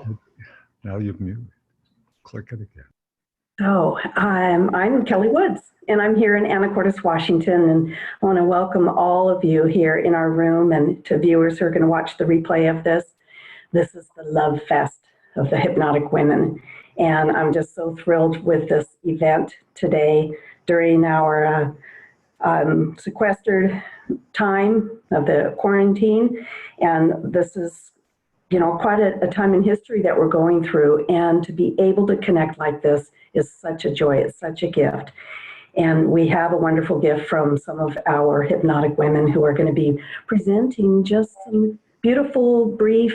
Hi. Now you've muted. Click it again. So I'm Kelly Woods, and I'm here in Anacortes, Washington, and I want to welcome all of you here in our room and to viewers who are going to watch the replay of this. This is the LoveFest of the Hypnotic Women, and I'm just so thrilled with this event today during our sequestered time of the quarantine, and this is quite a time in history that we're going through, and to be able to connect like this is such a joy, it's such a gift. And we have a wonderful gift from some of our hypnotic women who are going to be presenting just some beautiful, brief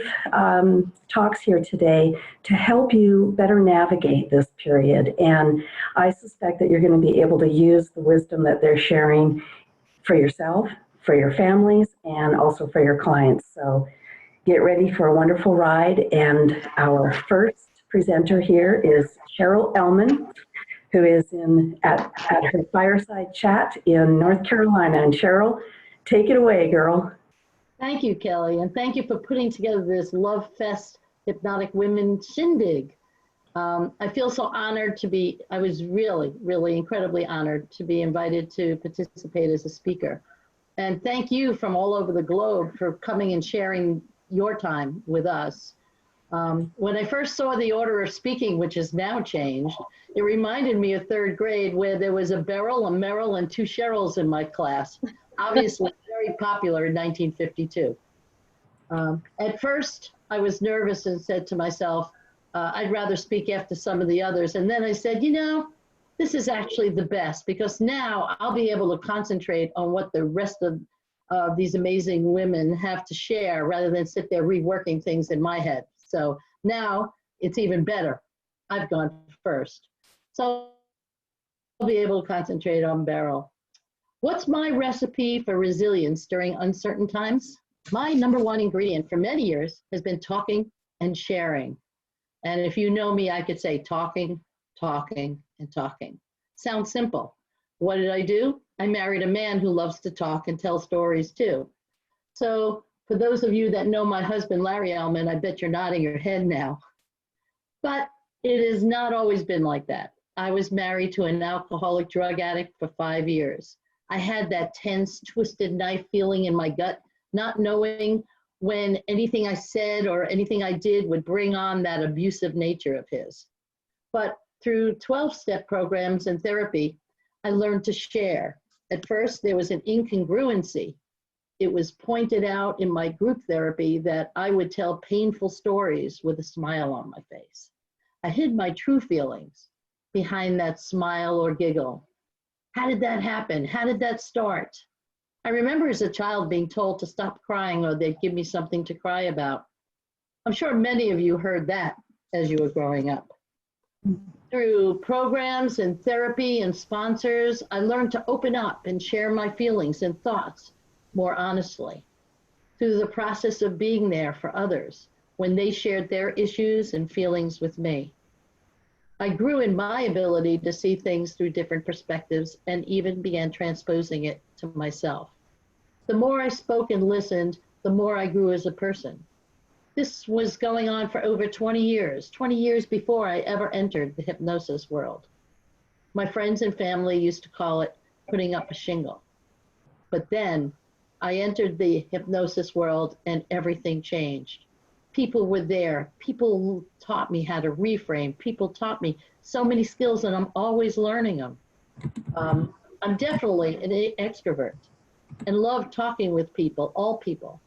talks here today to help you better navigate this period. And I suspect that you're going to be able to use the wisdom that they're sharing for yourself, for your families, and also for your clients. So get ready for a wonderful ride. And our first presenter here is Cheryl Elman, who is at her fireside chat in North Carolina. And Cheryl, take it away, girl. Thank you, Kelly, and thank you for putting together this LoveFest Hypnotic Women shindig. I feel so honored to be, I was really, really incredibly honored to be invited to participate as a speaker. And thank you from all over the globe for coming and sharing your time with us. When I first saw the order of speaking, which has now changed, it reminded me of third grade where there was a Beryl, a Meryl, and two Cheryls in my class. Obviously very popular in 1952. At first, I was nervous and said to myself, I'd rather speak after some of the others. And then I said, this is actually the best, because now I'll be able to concentrate on what the rest of these amazing women have to share rather than sit there reworking things in my head. So now it's even better. I've gone first. So I'll be able to concentrate on Beryl. What's my recipe for resilience during uncertain times? My #1 ingredient for many years has been talking and sharing. And if you know me, I could say talking, talking, and talking. Sounds simple. What did I do? I married a man who loves to talk and tell stories too. So for those of you that know my husband, Larry Elmen, I bet you're nodding your head now. But it has not always been like that. I was married to an alcoholic drug addict for 5 years. I had that tense, twisted knife feeling in my gut, not knowing when anything I said or anything I did would bring on that abusive nature of his. But through 12-step programs and therapy, I learned to share. At first, there was an incongruency. It was pointed out in my group therapy that I would tell painful stories with a smile on my face. I hid my true feelings behind that smile or giggle. How did that happen? How did that start? I remember as a child being told to stop crying or they'd give me something to cry about. I'm sure many of you heard that as you were growing up. Through programs and therapy and sponsors, I learned to open up and share my feelings and thoughts more honestly. Through the process of being there for others when they shared their issues and feelings with me. I grew in my ability to see things through different perspectives and even began transposing it to myself. The more I spoke and listened, the more I grew as a person. This was going on for over 20 years before I ever entered the hypnosis world. My friends and family used to call it putting up a shingle. But then I entered the hypnosis world and everything changed. People were there. People taught me how to reframe. People taught me so many skills, and I'm always learning them. I'm definitely an extrovert and love talking with people, all people,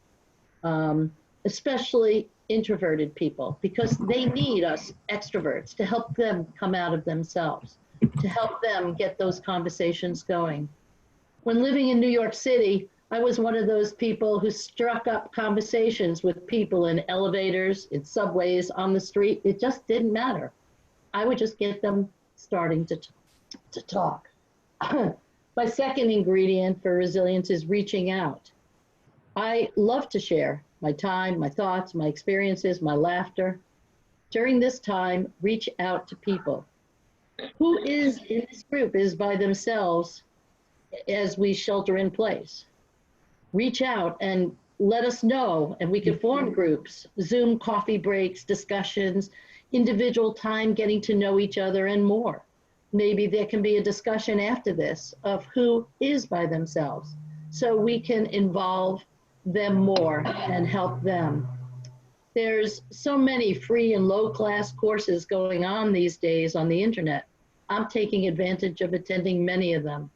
especially introverted people, because they need us extroverts to help them come out of themselves, to help them get those conversations going. When living in New York City, I was one of those people who struck up conversations with people in elevators, in subways, on the street. It just didn't matter. I would just get them starting to talk. My second ingredient for resilience is reaching out. I love to share my time, my thoughts, my experiences, my laughter. During this time, reach out to people. Who is in this group is by themselves as we shelter in place. Reach out and let us know, and we can form groups, Zoom coffee breaks, discussions, individual time getting to know each other, and more. Maybe there can be a discussion after this of who is by themselves, so we can involve them more and help them. There's so many free and low-class courses going on these days on the internet. I'm taking advantage of attending many of them.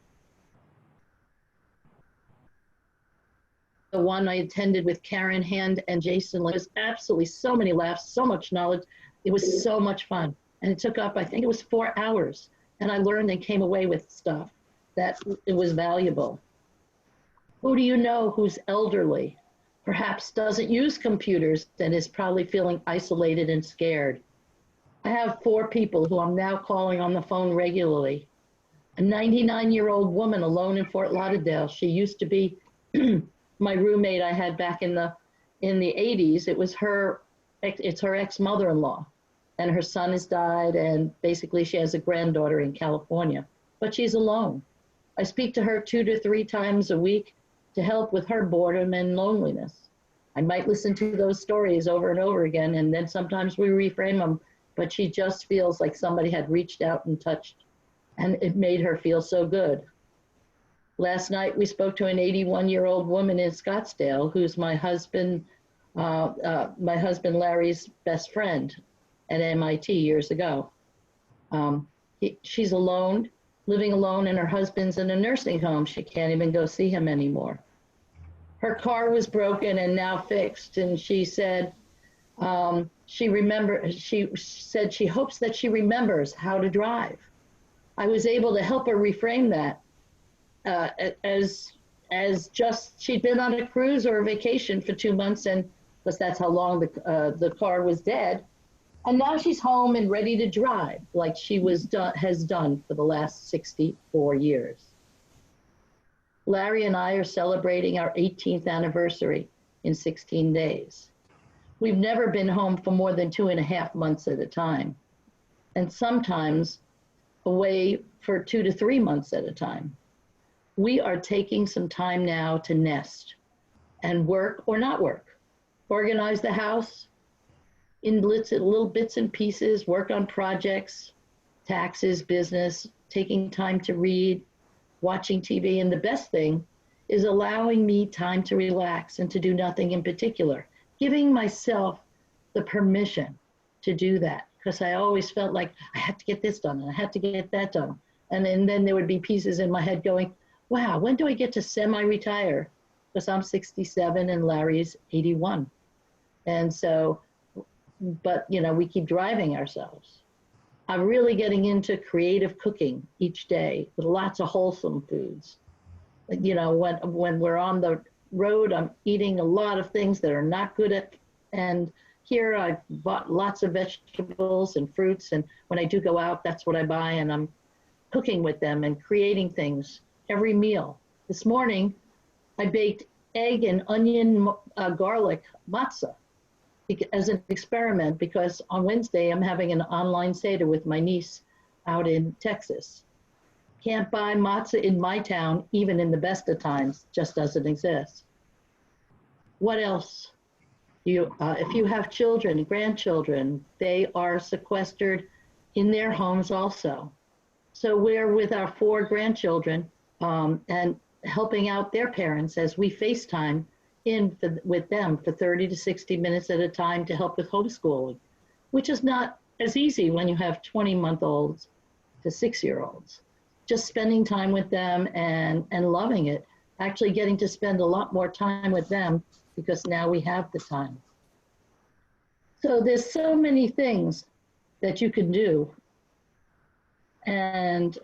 The one I attended with Karen Hand and Jason was absolutely so many laughs, so much knowledge. It was so much fun. And it took up, I think it was 4 hours. And I learned and came away with stuff that it was valuable. Who do you know who's elderly, perhaps doesn't use computers and is probably feeling isolated and scared? I have 4 people who I'm now calling on the phone regularly. A 99-year-old woman alone in Fort Lauderdale. She used to be my roommate I had back in the 80s. It's her ex-mother-in-law, and her son has died, and basically she has a granddaughter in California, but she's alone. I speak to her 2 to 3 times a week to help with her boredom and loneliness. I might listen to those stories over and over again, and then sometimes we reframe them, but she just feels like somebody had reached out and touched, and it made her feel so good. Last night we spoke to an 81-year-old woman in Scottsdale who's my husband Larry's best friend at MIT years ago. She's alone, living alone, and her husband's in a nursing home. She can't even go see him anymore. Her car was broken and now fixed, and she said she said she hopes that she remembers how to drive. I was able to help her reframe that as just she'd been on a cruise or a vacation for 2 months, and because that's how long the car was dead, and now she's home and ready to drive like she has done for the last 64 years. Larry and I are celebrating our 18th anniversary in 16 days. We've never been home for more than 2.5 months at a time, and sometimes away for 2 to 3 months at a time. We are taking some time now to nest and work or not work, organize the house in little bits and pieces, work on projects, taxes, business, taking time to read, watching TV, and the best thing is allowing me time to relax and to do nothing in particular, giving myself the permission to do that, because I always felt like I had to get this done and I had to get that done. And then there would be pieces in my head going, wow, when do I get to semi-retire? Because I'm 67 and Larry's 81. And so, but you know, we keep driving ourselves. I'm really getting into creative cooking each day with lots of wholesome foods. You know, when we're on the road, I'm eating a lot of things that are not good at, and here I've bought lots of vegetables and fruits, and when I do go out, that's what I buy, and I'm cooking with them and creating things every meal. This morning, I baked egg and onion garlic matzah as an experiment, because on Wednesday, I'm having an online Seder with my niece out in Texas. Can't buy matzah in my town, even in the best of times, just doesn't exist. What else? If you have children, grandchildren, they are sequestered in their homes also. So we're with our 4 grandchildren and helping out their parents as we FaceTime with them for 30 to 60 minutes at a time to help with homeschooling, which is not as easy when you have 20-month-olds to 6-year-olds. Just spending time with them and loving it, actually getting to spend a lot more time with them because now we have the time. So there's so many things that you can do, and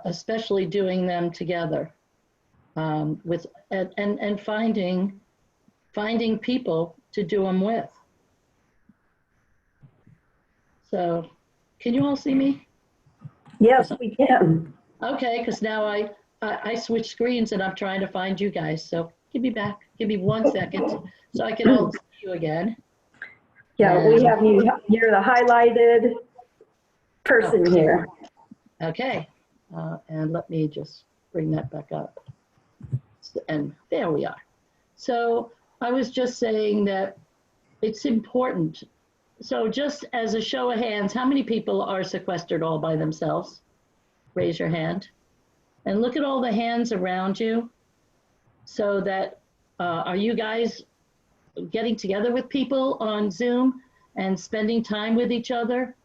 especially doing them together with and finding people to do them with. So can you all see me? Yes, we can. Okay, because now I switched screens and I'm trying to find you guys. So give me 1 second so I can all see you again. Yeah, we have you, you're the highlighted person here. Okay, and let me just bring that back up. And there we are. So I was just saying that it's important. So just as a show of hands, how many people are sequestered all by themselves? Raise your hand. And look at all the hands around you. So that, are you guys getting together with people on Zoom and spending time with each other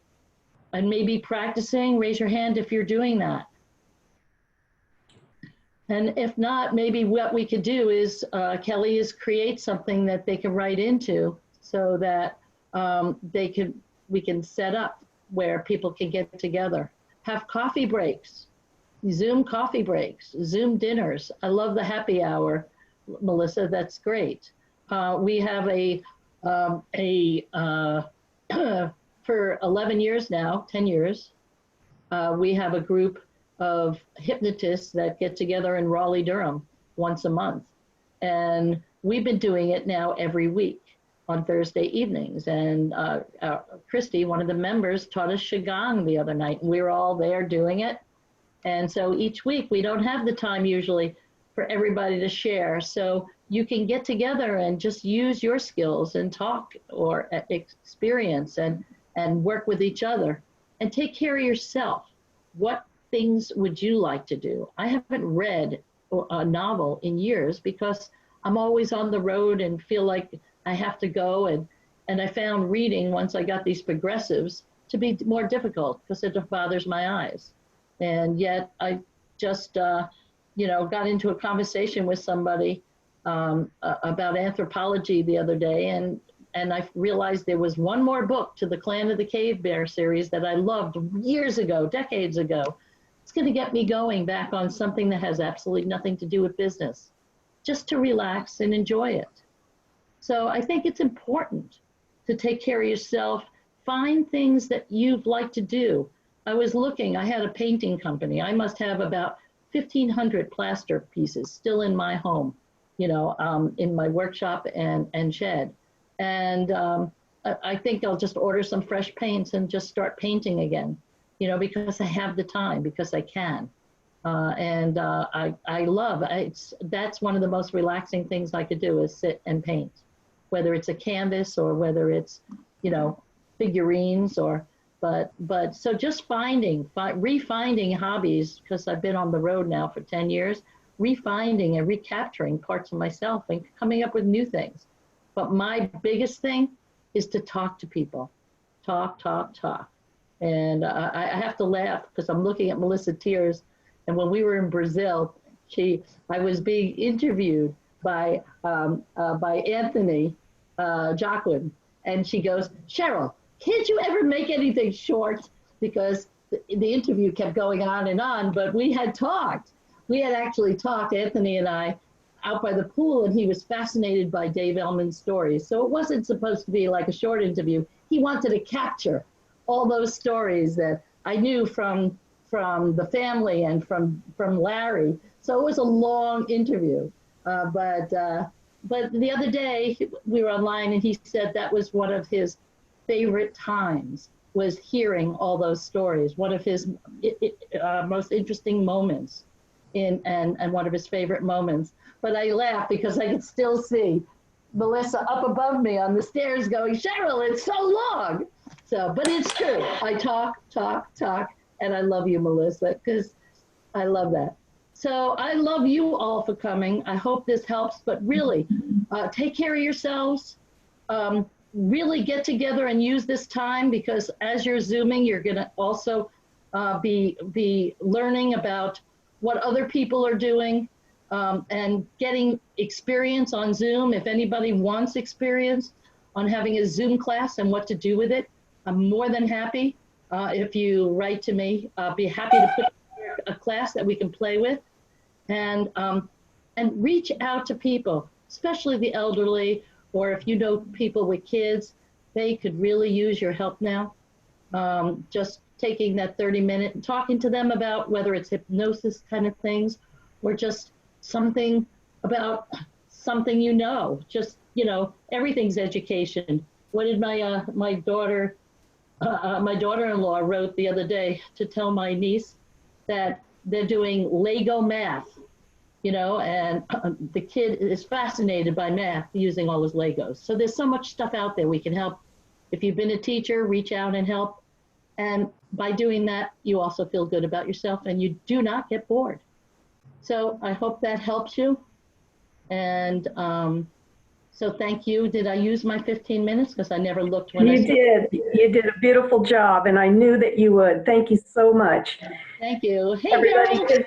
and maybe practicing? Raise your hand if you're doing that. And if not, maybe what we could do is, Kelley, is create something that they can write into so that we can set up where people can get together. Have coffee breaks, Zoom coffee breaks, Zoom dinners. I love the happy hour, Melissa, that's great. We have for 11 years now, 10 years, we have a group of hypnotists that get together in Raleigh, Durham once a month. And we've been doing it now every week on Thursday evenings. And Christy, one of the members, taught us Qigong the other night. And we were all there doing it. And so each week we don't have the time usually for everybody to share. So you can get together and just use your skills and talk or experience and work with each other and take care of yourself. What things would you like to do? I haven't read a novel in years because I'm always on the road and feel like I have to go. And I found reading, once I got these progressives, to be more difficult because it bothers my eyes. And yet I just, got into a conversation with somebody about anthropology the other day. And I realized there was one more book to the Clan of the Cave Bear series that I loved years ago, decades ago. It's going to get me going back on something that has absolutely nothing to do with business, just to relax and enjoy it. So I think it's important to take care of yourself, find things that you'd like to do. I was looking, I had a painting company. I must have about 1,500 plaster pieces still in my home, in my workshop and shed. And I think I'll just order some fresh paints and just start painting again, because I have the time, because I can. I love, that's one of the most relaxing things I could do is sit and paint, whether it's a canvas or whether it's, figurines but so just refinding hobbies, because I've been on the road now for 10 years, refinding and recapturing parts of myself and coming up with new things. But my biggest thing is to talk to people, talk. And I have to laugh because I'm looking at Melissa Tiers. And when we were in Brazil, I was being interviewed by Anthony Jacqueline. And she goes, Cheryl, can't you ever make anything short? Because the interview kept going on, but we had talked. We had actually talked, Anthony and I, out by the pool, and he was fascinated by Dave Elmen's stories. So it wasn't supposed to be like a short interview. He wanted to capture all those stories that I knew from the family and from Larry. So it was a long interview. But the other day we were online and he said that was one of his favorite times, was hearing all those stories. One of his most interesting moments and one of his favorite moments. But I laugh because I could still see Melissa up above me on the stairs going, Cheryl, it's so long. So, but it's true. I talk, and I love you, Melissa, because I love that. So I love you all for coming. I hope this helps, but really take care of yourselves. Really get together and use this time, because as you're Zooming, you're going to also be learning about what other people are doing and getting experience on Zoom. If anybody wants experience on having a Zoom class and what to do with it, I'm more than happy. If you write to me, I'll be happy to put together a class that we can play with, and reach out to people, especially the elderly, or if you know people with kids, they could really use your help now. Just taking that 30-minute and talking to them about whether it's hypnosis kind of things, or just something about something just, everything's education. What did my daughter-in-law wrote the other day to tell my niece that they're doing Lego math. you know, and the kid is fascinated by math using all his Legos. So there's so much stuff out there we can help. If you've been a teacher, reach out and help. And by doing that, you also feel good about yourself and you do not get bored. So I hope that helps you. And so thank you. Did I use my 15 minutes? Because I never looked when You did. You did a beautiful job, and I knew that you would. Thank you so much. Thank you. Hey, Everybody, Beryl.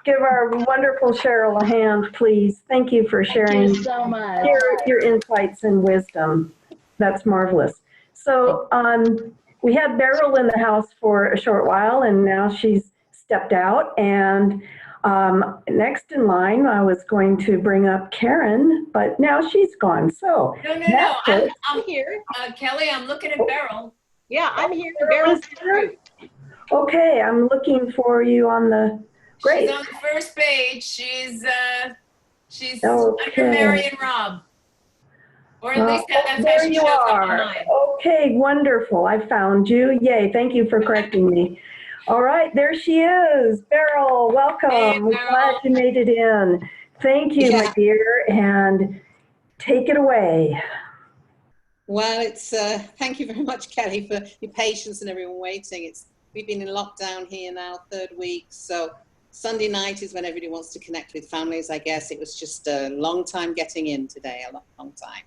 give our wonderful Cheryl a hand, please. Thank you for sharing Thank you so much. your insights and wisdom. That's marvelous. So we had Beryl in the house for a short while, and now she's stepped out. And next in line, I was going to bring up Karen, but now she's gone. So No. I'm here. Kelley, I'm looking at Beryl. Yeah, I'm here. Beryl is here? Okay, I'm looking for you on the. Great. She's on the first page. She's Okay. under Mary and Rob. Or at least that's how there she you shows up are. online. Okay, wonderful. I found you. Yay, thank you for correcting me. All right, there she is. Beryl, welcome. Hey, We're glad you made it in. Thank you, my dear, and take it away. Well, it's thank you very much, Kelley, for your patience and everyone waiting. We've been in lockdown here now, 3rd week, so Sunday night is when everybody wants to connect with families, I guess. It was just a long time getting in today, a long time.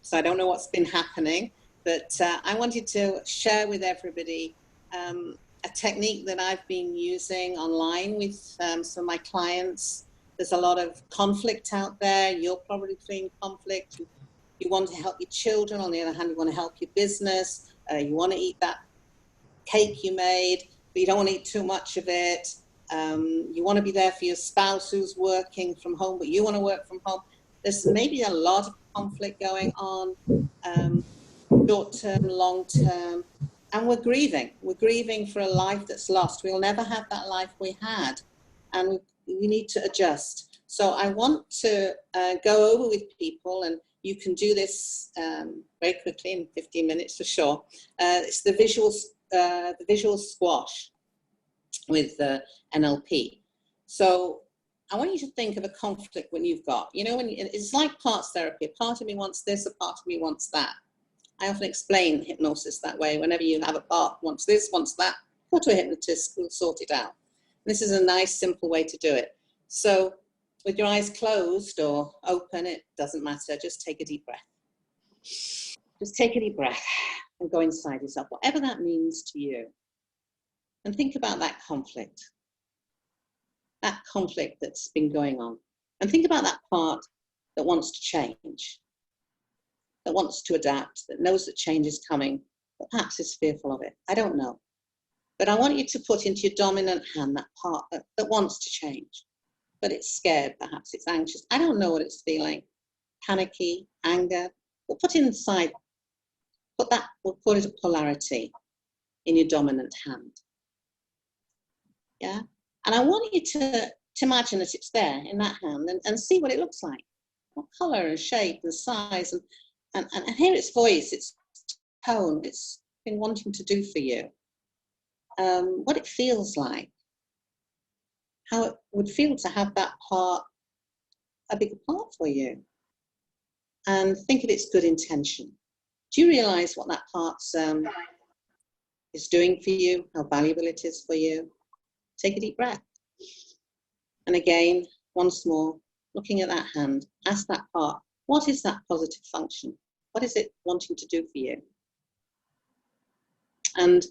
So I don't know what's been happening, but I wanted to share with everybody a technique that I've been using online with some of my clients. There's a lot of conflict out there. You're probably feeling conflict. You want to help your children. On the other hand, you want to help your business. You want to eat that cake you made, but you don't want to eat too much of it. You want to be there for your spouse who's working from home, but you want to work from home. There's maybe a lot of conflict going on, short term, long term, and we're grieving. We're grieving for a life that's lost. We'll never have that life we had, and we need to adjust. So I want to go over with people, and you can do this very quickly in 15 minutes for sure. It's the visual squash with NLP. So I want you to think of a conflict when you've got, you know, it's like parts therapy. A part of me wants this, a part of me wants that. I often explain hypnosis that way. Whenever you have a part wants this, wants that, go to a hypnotist who'll sort it out. And this is a nice, simple way to do it. So with your eyes closed or open, it doesn't matter. Just take a deep breath. Just take a deep breath and go inside yourself, whatever that means to you. And think about that conflict that's been going on. And think about that part that wants to change, that wants to adapt, that knows that change is coming, but perhaps is fearful of it. I don't know. But I want you to put into your dominant hand that part that wants to change, but it's scared, perhaps it's anxious. I don't know what it's feeling, panicky, anger. We'll put it inside, we'll call it a polarity in your dominant hand. Yeah? And I want you to imagine that it's there in that hand and see what it looks like. What color and shape and size and hear its voice, its tone, it's been wanting to do for you. What it feels like. How it would feel to have that part a bigger part for you. And think of its good intention. Do you realize what that part is doing for you, how valuable it is for you? Take a deep breath. And again, once more, looking at that hand, ask that part, what is that positive function? What is it wanting to do for you? And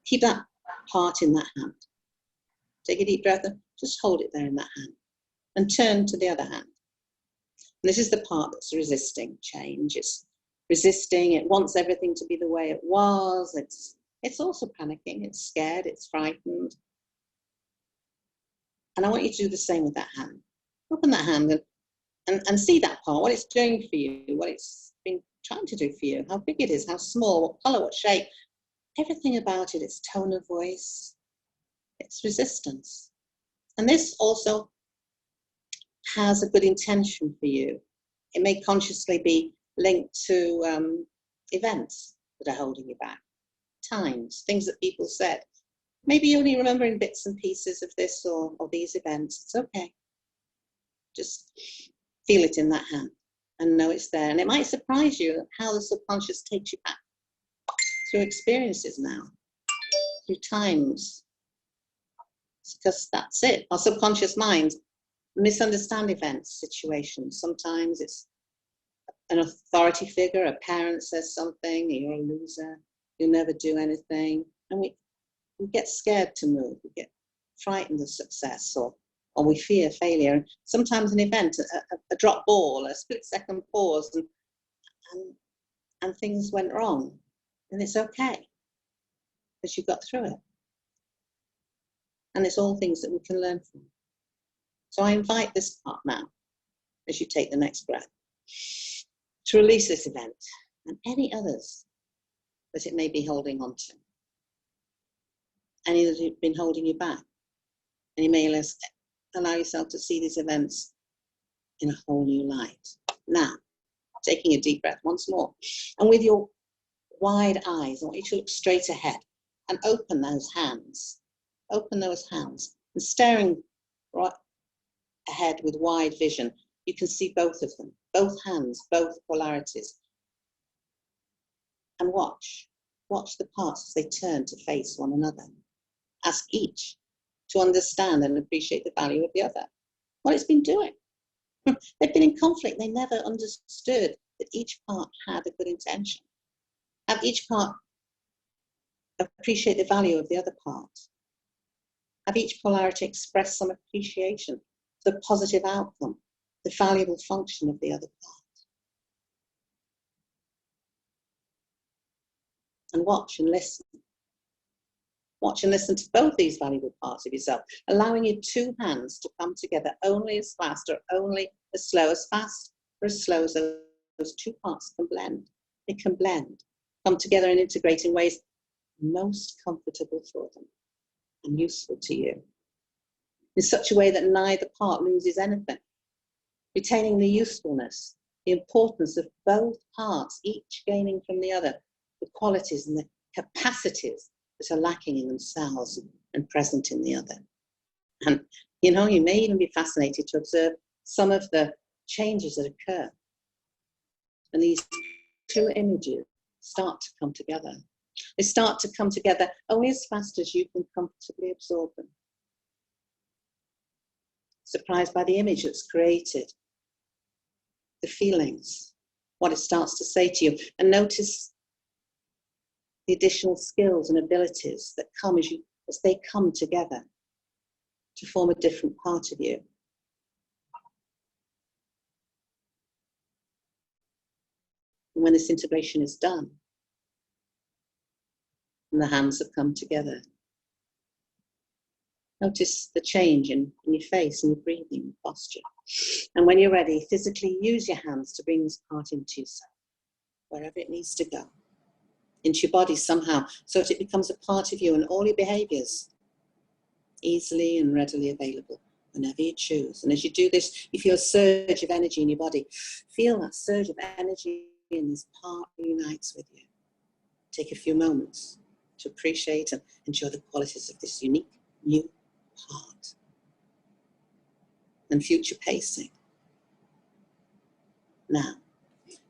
keep that part in that hand. Take a deep breath and just hold it there in that hand. And turn to the other hand. And this is the part that's resisting change. It's resisting, it wants everything to be the way it was. It's also panicking, it's scared, it's frightened. And I want you to do the same with that hand. Open that hand and see that part, what it's doing for you, what it's been trying to do for you, how big it is, how small, what color, what shape, everything about it, its tone of voice, its resistance. And this also has a good intention for you. It may consciously be linked to events that are holding you back, times, things that people said. Maybe you're only remembering bits and pieces of this or these events. It's okay. Just feel it in that hand and know it's there. And it might surprise you how the subconscious takes you back through experiences now, through times. Because that's it. Our subconscious mind misunderstand events, situations. Sometimes it's an authority figure, a parent says something, you're a loser, you'll never do anything. And we get scared to move, we get frightened of success, or we fear failure. And sometimes an event, a drop ball, a split-second pause, and things went wrong. And it's okay, because you got through it. And it's all things that we can learn from. So I invite this part now, as you take the next breath, to release this event and any others that it may be holding on to. Any that have been holding you back. And you may allow yourself to see these events in a whole new light. Now, taking a deep breath once more, and with your wide eyes, I want you to look straight ahead and open those hands. Open those hands and staring right ahead with wide vision. You can see both of them, both hands, both polarities. And watch the parts as they turn to face one another. Ask each to understand and appreciate the value of the other, what it's been doing. They've been in conflict. They never understood that each part had a good intention. Have each part appreciate the value of the other part. Have each polarity express some appreciation for the positive outcome, the valuable function of the other part. And watch and listen. Watch and listen to both these valuable parts of yourself, allowing your two hands to come together only as fast or only as slow as fast or as slow as those two parts can blend. They can blend, come together and integrate in ways most comfortable for them and useful to you, in such a way that neither part loses anything, retaining the usefulness, the importance of both parts, each gaining from the other the qualities and the capacities that are lacking in themselves and present in the other. And you know, you may even be fascinated to observe some of the changes that occur. And these two images start to come together. They start to come together only as fast as you can comfortably absorb them. Surprised by the image that's created, the feelings, what it starts to say to you, and notice the additional skills and abilities that come as they come together to form a different part of you. And when this integration is done, and the hands have come together, notice the change in your face and your breathing and posture. And when you're ready, physically use your hands to bring this part into yourself, wherever it needs to go, into your body somehow, so that it becomes a part of you and all your behaviors, easily and readily available whenever you choose. And as you do this, you feel a surge of energy in your body. Feel that surge of energy in this part unites with you. Take a few moments to appreciate and enjoy the qualities of this unique new part. And future pacing. Now,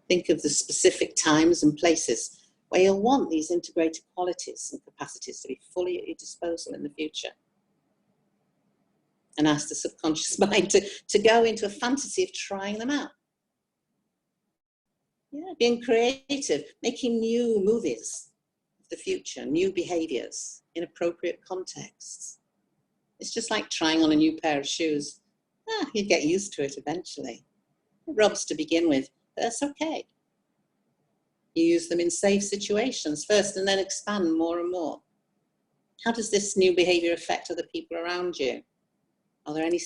think of the specific times and places where you'll want these integrated qualities and capacities to be fully at your disposal in the future. And ask the subconscious mind to go into a fantasy of trying them out. Yeah, being creative, making new movies of the future, new behaviors in appropriate contexts. It's just like trying on a new pair of shoes. You get used to it eventually. It rubs to begin with, but that's okay. You use them in safe situations first and then expand more and more. How does this new behavior affect other people around you? Are there any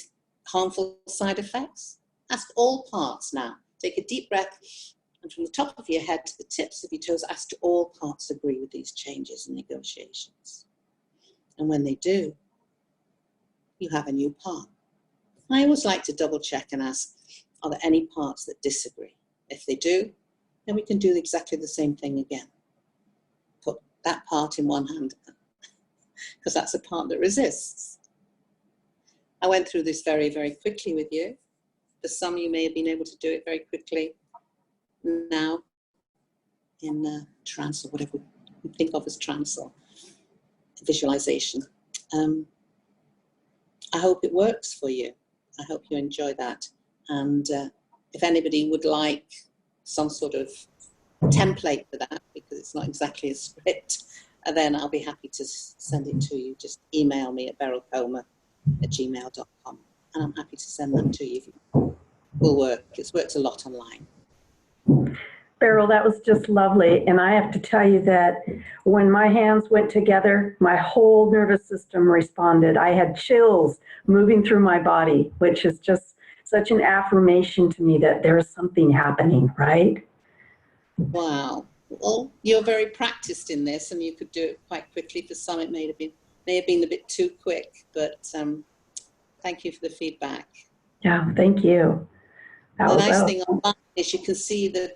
harmful side effects? Ask all parts now. Take a deep breath, and from the top of your head to the tips of your toes, ask do all parts agree with these changes and negotiations? And when they do, you have a new part. I always like to double check and ask, are there any parts that disagree? If they do, then we can do exactly the same thing again. Put that part in one hand because that's the part that resists. I went through this very, very quickly with you. For some, you may have been able to do it very quickly now in trance, or whatever we think of as trance or visualization. I hope it works for you. I hope you enjoy that. And if anybody would like some sort of template for that, because it's not exactly a script, then I'll be happy to send it to you. Just email me at berylcomar@gmail.com, and I'm happy to send that to you. It will work. It's worked a lot online. Beryl, that was just lovely. And I have to tell you that when my hands went together, my whole nervous system responded. I had chills moving through my body, which is just such an affirmation to me that there is something happening, right? Wow. Well, you're very practiced in this, and you could do it quite quickly. For some, it may have been a bit too quick, but thank you for the feedback. Yeah, thank you. The nice thing online is you can see the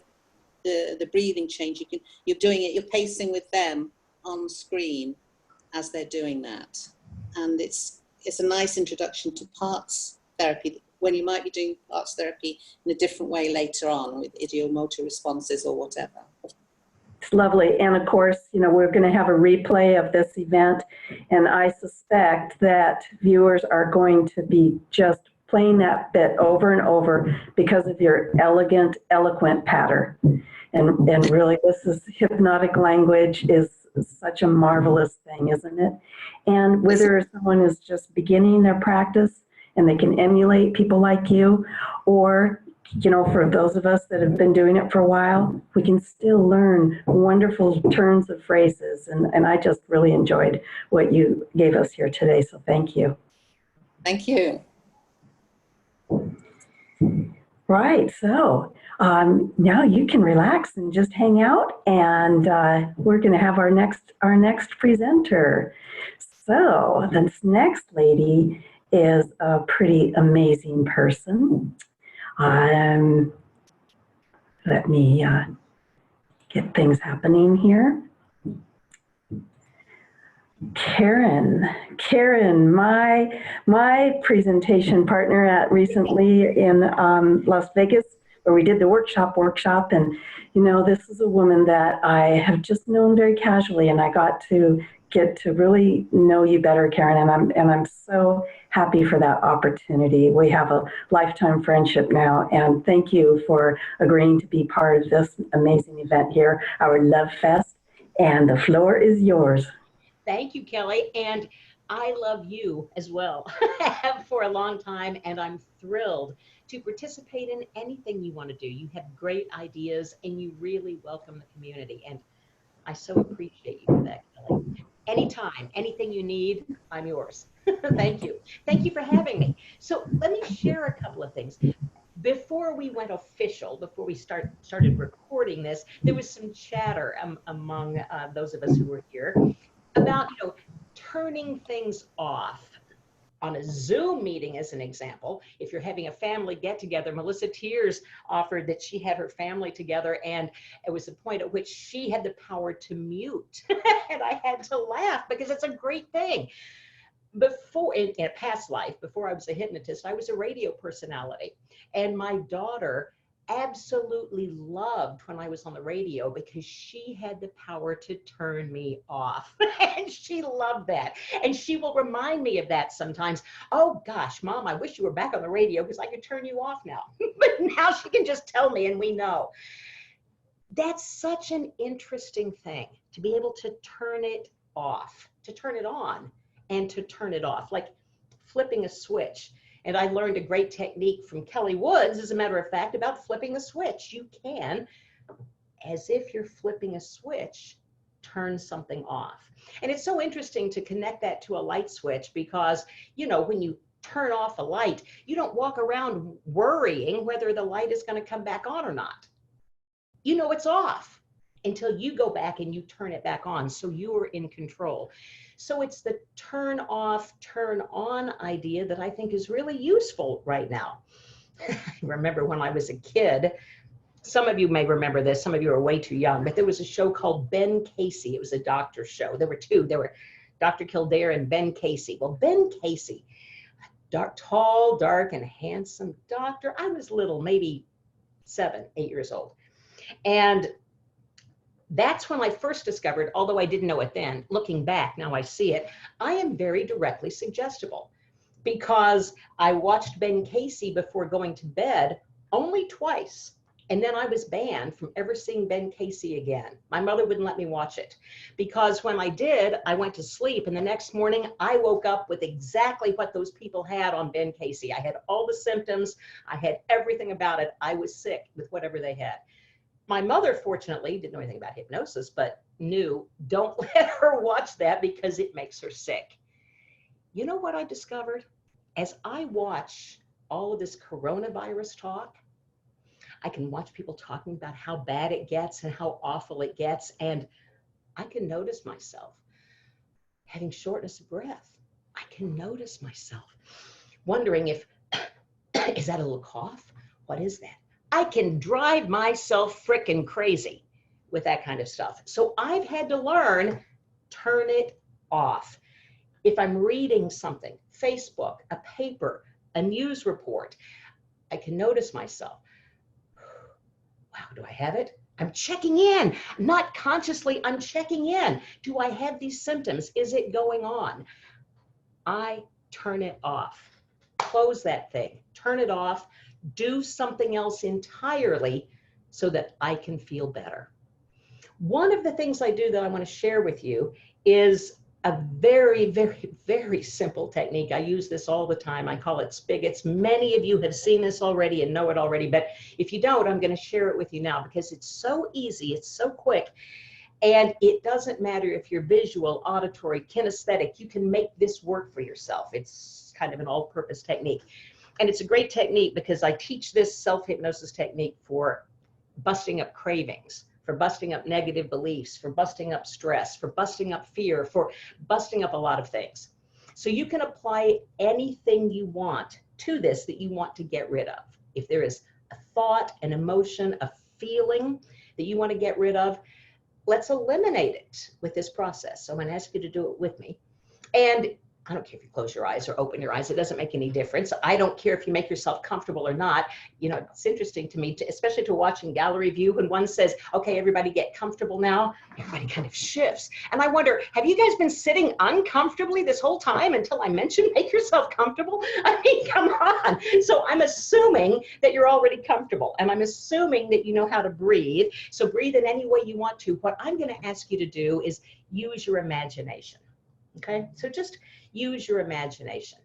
breathing change. You're doing it. You're pacing with them on screen as they're doing that, and it's a nice introduction to parts therapy when you might be doing parts therapy in a different way later on with idiomotor responses or whatever. It's lovely. And of course, you know, we're going to have a replay of this event, and I suspect that viewers are going to be just playing that bit over and over because of your elegant, eloquent patter. And really, this is hypnotic language is such a marvelous thing, isn't it? And whether someone is just beginning their practice and they can emulate people like you, or, you know, for those of us that have been doing it for a while, we can still learn wonderful turns of phrases. And I just really enjoyed what you gave us here today. So thank you. Thank you. Right, so now you can relax and just hang out, and we're going to have our next presenter. So this next lady is a pretty amazing person. Let me get things happening here. Karen, my presentation partner at recently in Las Vegas, where we did the workshop, and you know, this is a woman that I have just known very casually, and I got to get to really know you better, Karen, and I'm so happy for that opportunity. We have a lifetime friendship now, and thank you for agreeing to be part of this amazing event here, our LoveFest, and the floor is yours. Thank you, Kelley, and I love you as well. I have for a long time, and I'm thrilled to participate in anything you want to do. You have great ideas, and you really welcome the community, and I so appreciate you for that, Kelley. Anytime, anything you need, I'm yours. Thank you. Thank you for having me. So let me share a couple of things. Before we went official, before we started recording this, there was some chatter among those of us who were here about, you know, turning things off on a Zoom meeting, as an example. If you're having a family get together, Melissa Tiers offered that she had her family together, and it was the point at which she had the power to mute. And I had to laugh because it's a great thing. Before, in a past life, before I was a hypnotist, I was a radio personality, and my daughter absolutely loved when I was on the radio because she had the power to turn me off. And she loved that. And she will remind me of that sometimes. Oh gosh, Mom, I wish you were back on the radio because I could turn you off now. But now she can just tell me and we know. That's such an interesting thing, to be able to turn it off, to turn it on and to turn it off, like flipping a switch. And I learned a great technique from Kelly Woods, as a matter of fact, about flipping a switch. You can, as if you're flipping a switch, turn something off. And it's so interesting to connect that to a light switch because, you know, when you turn off a light, you don't walk around worrying whether the light is going to come back on or not. You know it's off until you go back and you turn it back on. So you are in control. So it's the turn off, turn on idea that I think is really useful right now. I remember when I was a kid, some of you may remember this, some of you are way too young, but there was a show called Ben Casey. It was a doctor show. There were two. There were Dr. Kildare and Ben Casey. Well, Ben Casey, tall, dark, and handsome doctor. I was little, maybe 7, 8 years old. And that's when I first discovered, although I didn't know it then, looking back, now I see it, I am very directly suggestible, because I watched Ben Casey before going to bed only twice. And then I was banned from ever seeing Ben Casey again. My mother wouldn't let me watch it, because when I did, I went to sleep, and the next morning I woke up with exactly what those people had on Ben Casey. I had all the symptoms. I had everything about it. I was sick with whatever they had. My mother, fortunately, didn't know anything about hypnosis, but knew, don't let her watch that because it makes her sick. You know what I discovered? As I watch all of this coronavirus talk, I can watch people talking about how bad it gets and how awful it gets. And I can notice myself having shortness of breath. I can notice myself wondering if, is that a little cough? What is that? I can drive myself frickin' crazy with that kind of stuff. So I've had to learn, turn it off. If I'm reading something, Facebook, a paper, a news report, I can notice myself. Wow, do I have it? I'm checking in. Not consciously, I'm checking in. Do I have these symptoms? Is it going on? I turn it off. Close that thing. Turn it off. Do something else entirely so that I can feel better. One of the things I do that I want to share with you is a very, very, very simple technique. I use this all the time. I call it spigots. Many of you have seen this already and know it already, but if you don't, I'm going to share it with you now because it's so easy, it's so quick, and it doesn't matter if you're visual, auditory, kinesthetic, you can make this work for yourself. It's kind of an all-purpose technique. And it's a great technique because I teach this self-hypnosis technique for busting up cravings, for busting up negative beliefs, for busting up stress, for busting up fear, for busting up a lot of things. So you can apply anything you want to this that you want to get rid of. If there is a thought, an emotion, a feeling that you want to get rid of, let's eliminate it with this process. So I'm going to ask you to do it with me. And I don't care if you close your eyes or open your eyes. It doesn't make any difference. I don't care if you make yourself comfortable or not. You know, it's interesting to me, especially to watching gallery view, when one says, okay, everybody get comfortable now, everybody kind of shifts. And I wonder, have you guys been sitting uncomfortably this whole time until I mentioned make yourself comfortable? I mean, come on. So I'm assuming that you're already comfortable, and I'm assuming that you know how to breathe. So breathe in any way you want to. What I'm going to ask you to do is use your imagination. Okay, so just use your imagination.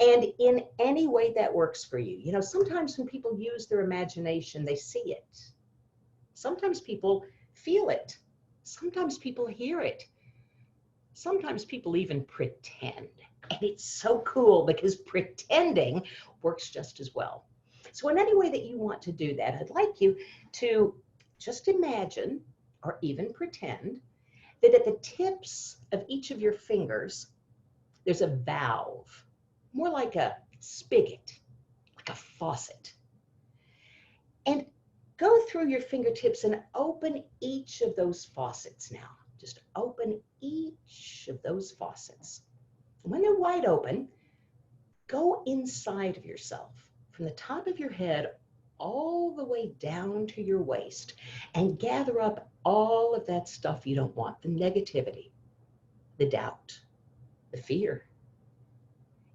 And in any way that works for you. You know, sometimes when people use their imagination, they see it. Sometimes people feel it. Sometimes people hear it. Sometimes people even pretend. And it's so cool because pretending works just as well. So in any way that you want to do that, I'd like you to just imagine or even pretend that at the tips of each of your fingers, there's a valve, more like a spigot, like a faucet. And go through your fingertips and open each of those faucets now. Just open each of those faucets. And when they're wide open, go inside of yourself, from the top of your head all the way down to your waist, and gather up all of that stuff you don't want, the negativity, the doubt, the fear.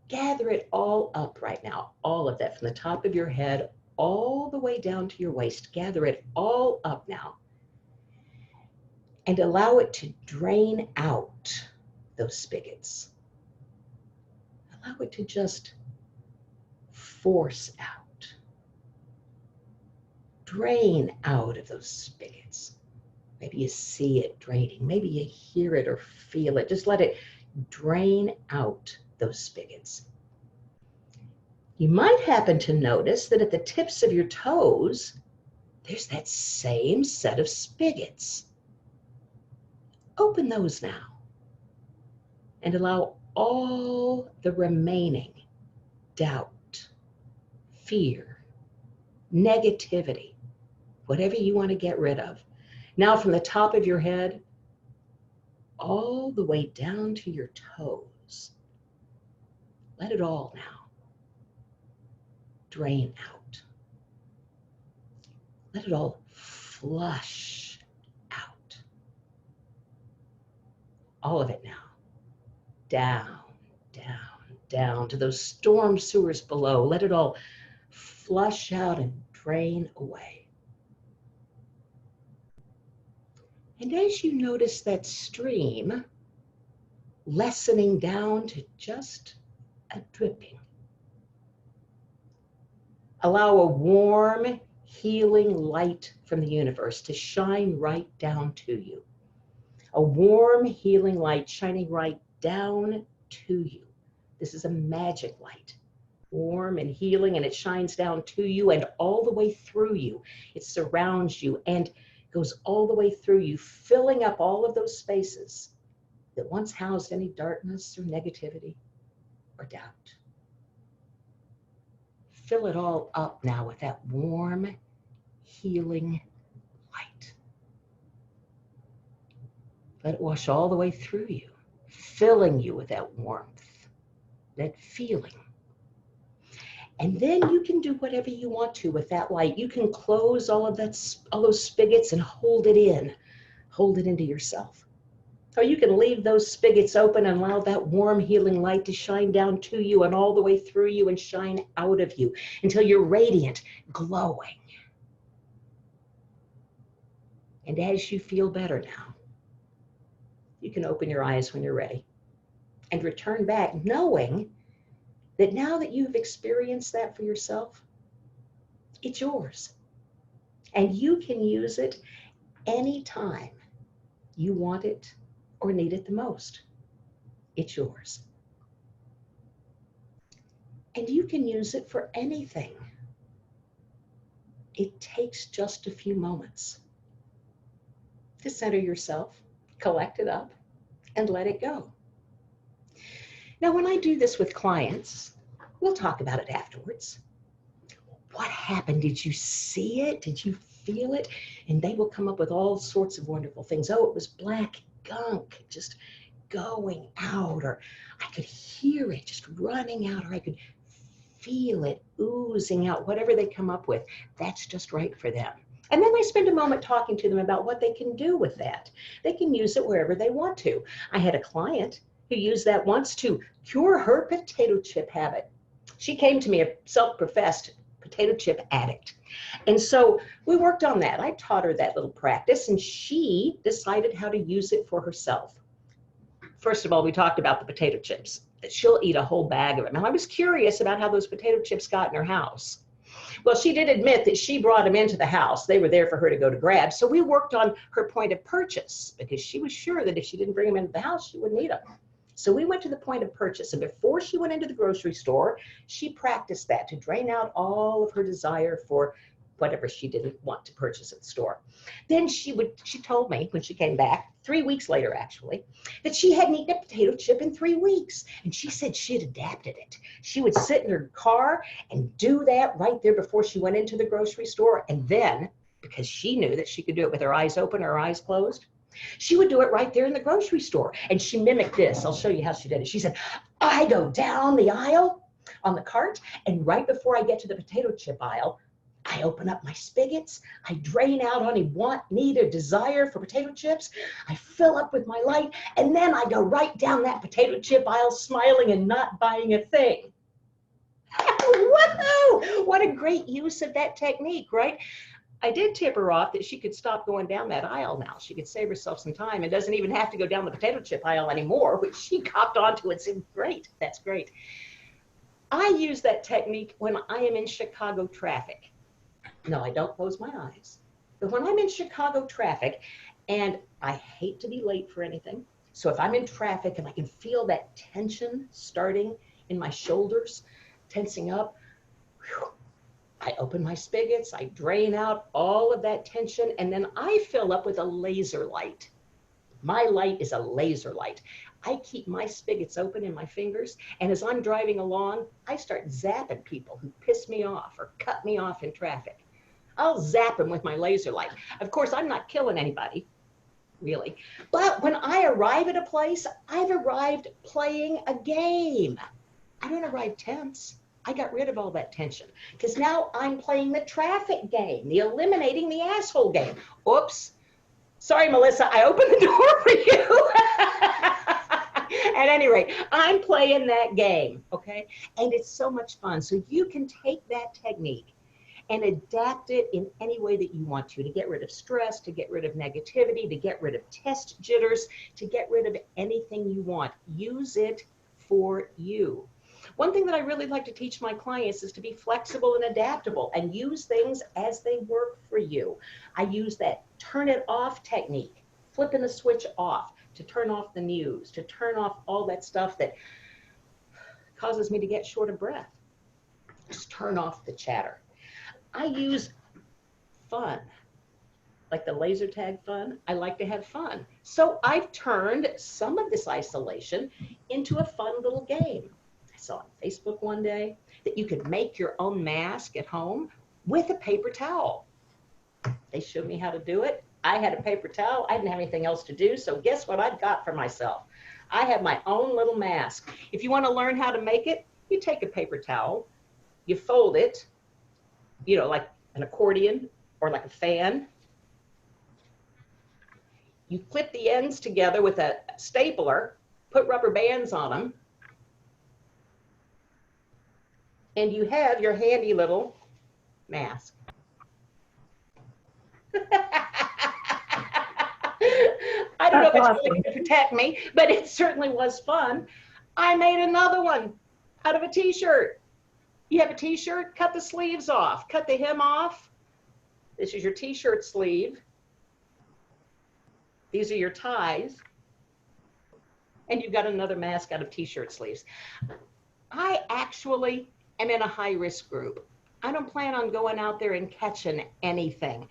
Gather it all up right now, all of that, from the top of your head all the way down to your waist. Gather it all up now and allow it to drain out those spigots. Allow it to just force out. Drain out of those spigots. Maybe you see it draining. Maybe you hear it or feel it. Just let it drain out those spigots. You might happen to notice that at the tips of your toes, there's that same set of spigots. Open those now and allow all the remaining doubt, fear, negativity, whatever you want to get rid of. Now from the top of your head, all the way down to your toes. Let it all now drain out. Let it all flush out. All of it now. Down, down, down to those storm sewers below. Let it all flush out and drain away. And as you notice that stream lessening down to just a dripping, allow a warm, healing light from the universe to shine right down to you. A warm, healing light shining right down to you. This is a magic light, warm and healing, and it shines down to you and all the way through you. It surrounds you and goes all the way through you, filling up all of those spaces that once housed any darkness or negativity or doubt. Fill it all up now with that warm, healing light. Let it wash all the way through you, filling you with that warmth, that feeling. And then you can do whatever you want to with that light. You can close all those spigots and hold it into yourself. Or you can leave those spigots open and allow that warm, healing light to shine down to you and all the way through you and shine out of you until you're radiant, glowing. And as you feel better now, you can open your eyes when you're ready and return back knowing that now that you've experienced that for yourself, it's yours. And you can use it anytime you want it or need it the most. It's yours. And you can use it for anything. It takes just a few moments to center yourself, collect it up, and let it go. Now, when I do this with clients, we'll talk about it afterwards. What happened? Did you see it? Did you feel it? And they will come up with all sorts of wonderful things. Oh, it was black gunk just going out, or I could hear it just running out, or I could feel it oozing out. Whatever they come up with, that's just right for them. And then I spend a moment talking to them about what they can do with that. They can use it wherever they want to. I had a client who used that once to cure her potato chip habit. She came to me, a self-professed potato chip addict. And so we worked on that. I taught her that little practice, and she decided how to use it for herself. First of all, we talked about the potato chips. She'll eat a whole bag of them. And I was curious about how those potato chips got in her house. Well, she did admit that she brought them into the house. They were there for her to go to grab. So we worked on her point of purchase because she was sure that if she didn't bring them into the house, she wouldn't eat them. So we went to the point of purchase. And before she went into the grocery store, she practiced that to drain out all of her desire for whatever she didn't want to purchase at the store. Then she told me when she came back, 3 weeks later actually, that she hadn't eaten a potato chip in 3 weeks. And she said she'd adapted it. She would sit in her car and do that right there before she went into the grocery store. And then, because she knew that she could do it with her eyes open or her eyes closed, she would do it right there in the grocery store. And she mimicked this. I'll show you how she did it. She said, I go down the aisle on the cart, and right before I get to the potato chip aisle, I open up my spigots, I drain out any want, need, or desire for potato chips, I fill up with my light, and then I go right down that potato chip aisle smiling and not buying a thing. Woohoo! What a great use of that technique, right? I did tip her off that she could stop going down that aisle now. She could save herself some time and doesn't even have to go down the potato chip aisle anymore, which she copped onto and said, great, that's great. I use that technique when I am in Chicago traffic. No, I don't close my eyes. But when I'm in Chicago traffic, and I hate to be late for anything, so if I'm in traffic and I can feel that tension starting in my shoulders, tensing up, whew, I open my spigots, I drain out all of that tension, and then I fill up with a laser light. My light is a laser light. I keep my spigots open in my fingers, and as I'm driving along, I start zapping people who piss me off or cut me off in traffic. I'll zap them with my laser light. Of course, I'm not killing anybody. really. But when I arrive at a place, I've arrived playing a game. I don't arrive tense. I got rid of all that tension because now I'm playing the traffic game, the eliminating the asshole game. Oops. Sorry, Melissa, I opened the door for you. At any rate, I'm playing that game, okay? And it's so much fun. So you can take that technique and adapt it in any way that you want to get rid of stress, to get rid of negativity, to get rid of test jitters, to get rid of anything you want. Use it for you. One thing that I really like to teach my clients is to be flexible and adaptable and use things as they work for you. I use that turn it off technique, flipping the switch off, to turn off the news, to turn off all that stuff that causes me to get short of breath. Just turn off the chatter. I use fun, like the laser tag fun. I like to have fun. So I've turned some of this isolation into a fun little game. I saw on Facebook one day that you could make your own mask at home with a paper towel. They showed me how to do it. I had a paper towel. I didn't have anything else to do. So guess what I've got for myself? I have my own little mask. If you want to learn how to make it, you take a paper towel, you fold it, you know, like an accordion or like a fan. You clip the ends together with a stapler, put rubber bands on them, and you have your handy little mask. I don't know if it's really going to protect me, but it certainly was fun. I made another one out of a t-shirt. You have a t-shirt, cut the sleeves off, cut the hem off. This is your t-shirt sleeve. These are your ties. And you've got another mask out of t-shirt sleeves. I actually am in a high-risk group. I don't plan on going out there and catching anything.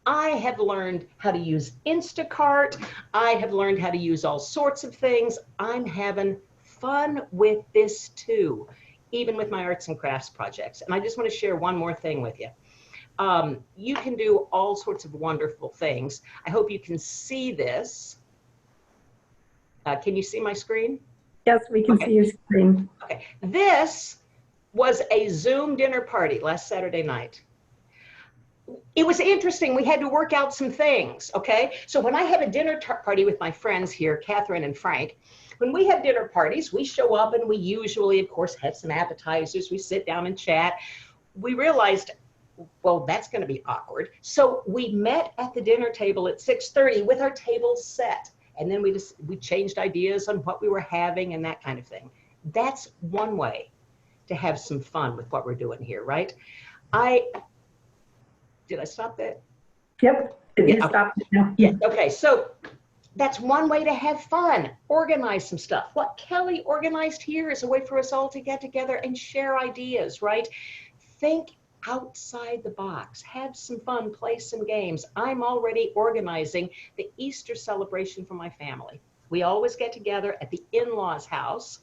I have learned how to use Instacart. I have learned how to use all sorts of things. I'm having fun with this too, even with my arts and crafts projects. And I just want to share one more thing with you. You can do all sorts of wonderful things. I hope you can see this. Can you see my screen? Yes, we can see your screen. Okay. This was a Zoom dinner party last Saturday night. It was interesting. We had to work out some things, okay? So when I have a dinner party with my friends here, Catherine and Frank, when we have dinner parties, we show up and we usually, of course, have some appetizers. We sit down and chat. We realized, well, that's going to be awkward. So we met at the dinner table at 6:30 with our tables set. And then we changed ideas on what we were having and that kind of thing. That's one way to have some fun with what we're doing here, right? Did I stop that? Yep, Yeah, you stopped it now. Yeah, okay, so that's one way to have fun, organize some stuff. What Kelley organized here is a way for us all to get together and share ideas, right? Think outside the box, have some fun, play some games. I'm already organizing the Easter celebration for my family. We always get together at the in-laws' house.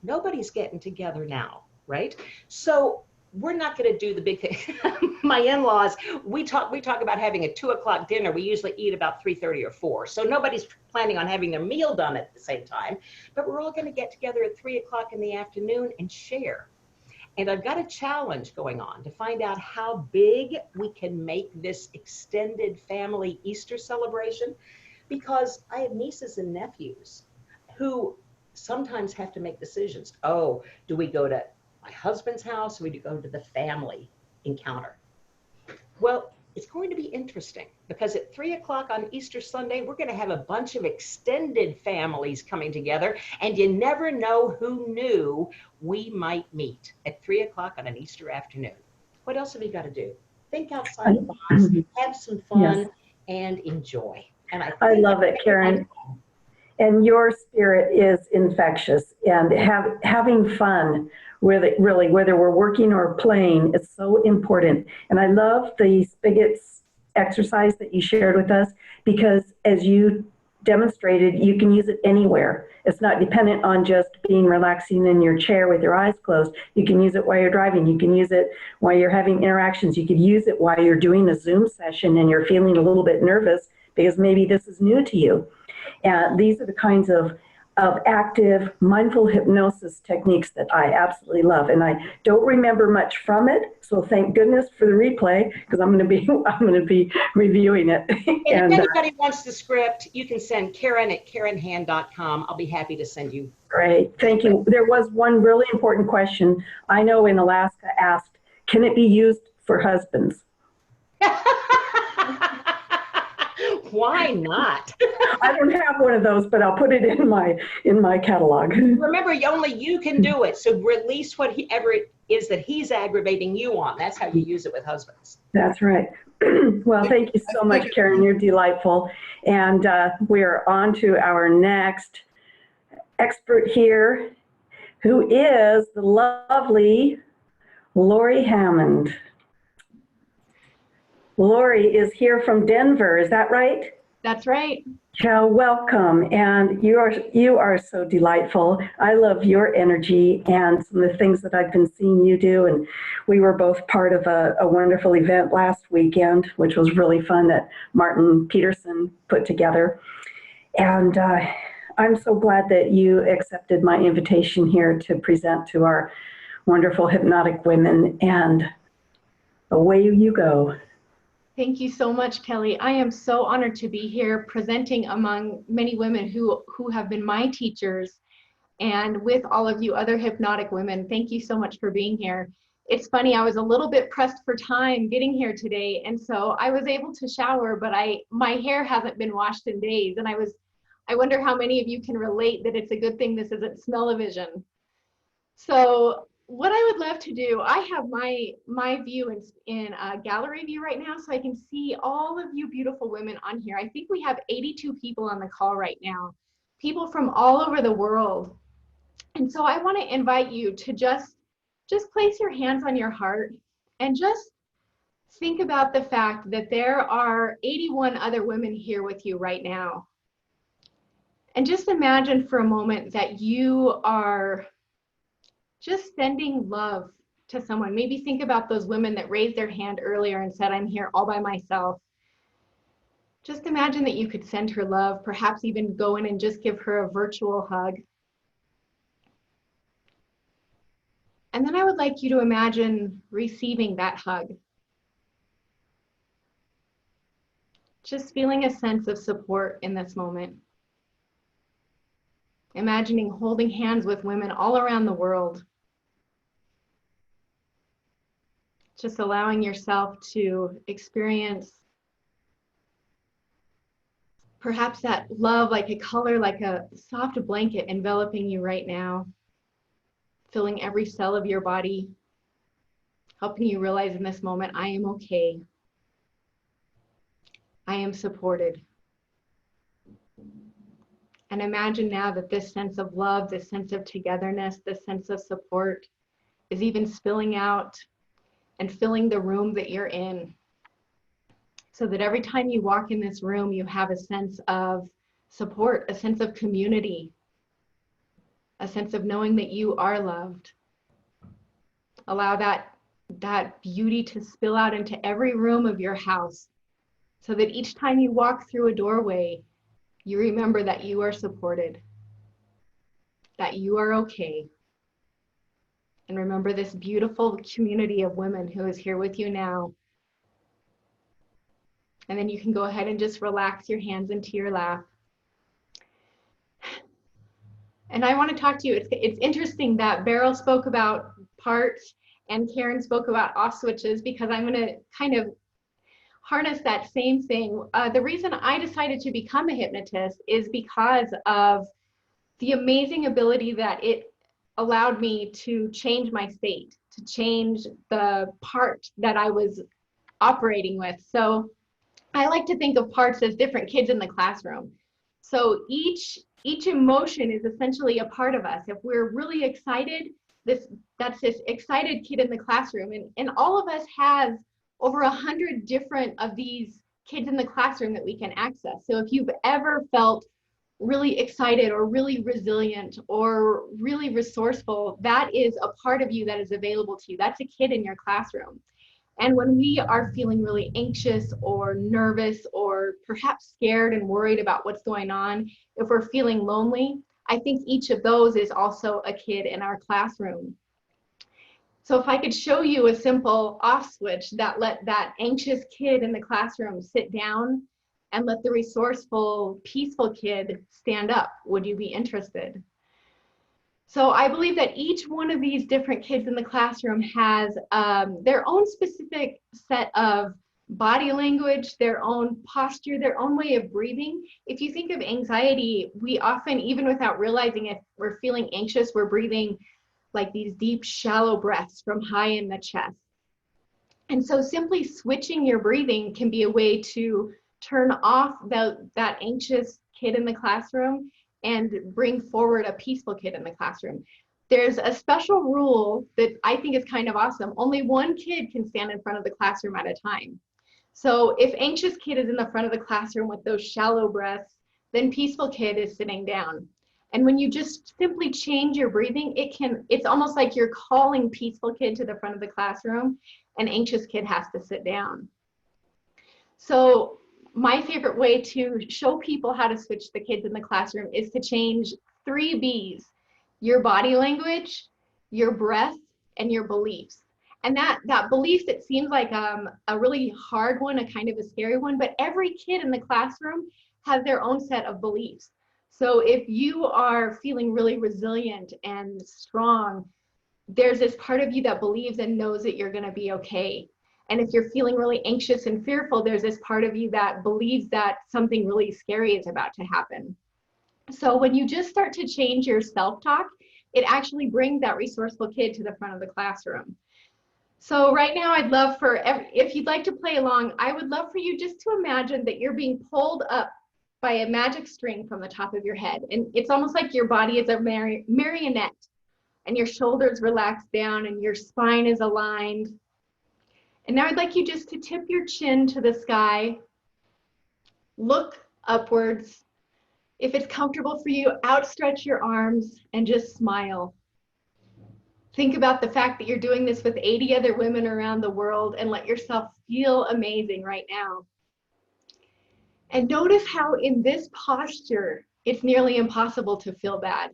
Nobody's getting together now, right? So we're not going to do the big thing. My in-laws, we talk about having a 2 o'clock dinner. We usually eat about 3:30 or 4. So nobody's planning on having their meal done at the same time, but we're all going to get together at 3 o'clock in the afternoon and share. And I've got a challenge going on to find out how big we can make this extended family Easter celebration, because I have nieces and nephews who sometimes have to make decisions. Oh, do we go to my husband's house, or we go to the family encounter? Well, it's going to be interesting because at 3 o'clock on Easter Sunday, we're going to have a bunch of extended families coming together, and you never know who knew we might meet at 3 o'clock on an Easter afternoon. What else have you got to do? Think outside the box, have some fun, yes, and enjoy. And I love it, Karen. And your spirit is infectious, and having fun, really, whether we're working or playing, is so important. And I love the spigots exercise that you shared with us, because as you demonstrated, you can use it anywhere. It's not dependent on just being relaxing in your chair with your eyes closed. You can use it while you're driving. You can use it while you're having interactions. You could use it while you're doing a Zoom session and you're feeling a little bit nervous because maybe this is new to you. And these are the kinds of active mindful hypnosis techniques that I absolutely love. And I don't remember much from it, so thank goodness for the replay, because I'm going to be reviewing it. And if anybody wants the script, you can send Karen@KarenHand.com. I'll be happy to send you. Great, thank you. There was one really important question I know in Alaska asked, can it be used for husbands? Why not? I don't have one of those, but I'll put it in my catalog. Remember, only you can do it. So release whatever it is that he's aggravating you on. That's how you use it with husbands. That's right. Well, thank you so much, Karen. You're delightful. And we're on to our next expert here, who is the lovely Lori Hammond. Lori is here from Denver, is that right? That's right. Yeah, welcome. And you are so delightful. I love your energy and some of the things that I've been seeing you do. And we were both part of a wonderful event last weekend, which was really fun, that Martin Peterson put together. And I'm so glad that you accepted my invitation here to present to our wonderful hypnotic women. And away you go. Thank you so much, Kelley. I am so honored to be here presenting among many women who have been my teachers, and with all of you other hypnotic women. Thank you so much for being here. It's funny, I was a little bit pressed for time getting here today, and so I was able to shower, but my hair hasn't been washed in days, and I wonder how many of you can relate that it's a good thing this isn't smell-o-vision. So what I would love to do, I have my view in a gallery view right now, so I can see all of you beautiful women on here. I think we have 82 people on the call right now, people from all over the world. And so I want to invite you to just place your hands on your heart and just think about the fact that there are 81 other women here with you right now. And just imagine for a moment that you are just sending love to someone. Maybe think about those women that raised their hand earlier and said, I'm here all by myself. Just imagine that you could send her love, perhaps even go in and just give her a virtual hug. And then I would like you to imagine receiving that hug. Just feeling a sense of support in this moment. Imagining holding hands with women all around the world. Just allowing yourself to experience perhaps that love like a color, like a soft blanket enveloping you right now, filling every cell of your body, helping you realize in this moment, I am okay. I am supported. And imagine now that this sense of love, this sense of togetherness, this sense of support is even spilling out and filling the room that you're in, so that every time you walk in this room, you have a sense of support, a sense of community, a sense of knowing that you are loved. Allow that beauty to spill out into every room of your house, so that each time you walk through a doorway, you remember that you are supported, that you are okay. And remember this beautiful community of women who is here with you now. And then you can go ahead and just relax your hands into your lap. And I want to talk to you. It's interesting that Beryl spoke about parts and Karen spoke about off switches, because I'm going to kind of harness that same thing. The reason I decided to become a hypnotist is because of the amazing ability that it allowed me to change my state, to change the part that I was operating with. So I like to think of parts as different kids in the classroom. So each emotion is essentially a part of us. If we're really excited, that's this excited kid in the classroom. And all of us has over 100 different of these kids in the classroom that we can access. So if you've ever felt really excited or really resilient or really resourceful, that is a part of you that is available to you. That's a kid in your classroom. And when we are feeling really anxious or nervous or perhaps scared and worried about what's going on, if we're feeling lonely, I think each of those is also a kid in our classroom. So if I could show you a simple off switch that let that anxious kid in the classroom sit down and let the resourceful, peaceful kid stand up, would you be interested? So I believe that each one of these different kids in the classroom has their own specific set of body language, their own posture, their own way of breathing. If you think of anxiety, we often, even without realizing if we're feeling anxious, we're breathing like these deep, shallow breaths from high in the chest. And so simply switching your breathing can be a way to turn off that anxious kid in the classroom and bring forward a peaceful kid in the classroom. There's a special rule that I think is kind of awesome. Only one kid can stand in front of the classroom at a time. So if anxious kid is in the front of the classroom with those shallow breaths, then peaceful kid is sitting down. And when you just simply change your breathing, it's almost like you're calling peaceful kid to the front of the classroom and anxious kid has to sit down. So my favorite way to show people how to switch the kids in the classroom is to change 3 B's: your body language, your breath, and your beliefs. And that beliefs, it seems like a really hard one, a kind of a scary one, but every kid in the classroom has their own set of beliefs. So if you are feeling really resilient and strong, there's this part of you that believes and knows that you're going to be okay. And if you're feeling really anxious and fearful, there's this part of you that believes that something really scary is about to happen. So when you just start to change your self-talk, it actually brings that resourceful kid to the front of the classroom. So right now, I'd love if you'd like to play along, I would love for you just to imagine that you're being pulled up by a magic string from the top of your head. And it's almost like your body is a marionette and your shoulders relax down and your spine is aligned. And now I'd like you just to tip your chin to the sky, look upwards. If it's comfortable for you, outstretch your arms and just smile. Think about the fact that you're doing this with 80 other women around the world and let yourself feel amazing right now. And notice how in this posture, it's nearly impossible to feel bad.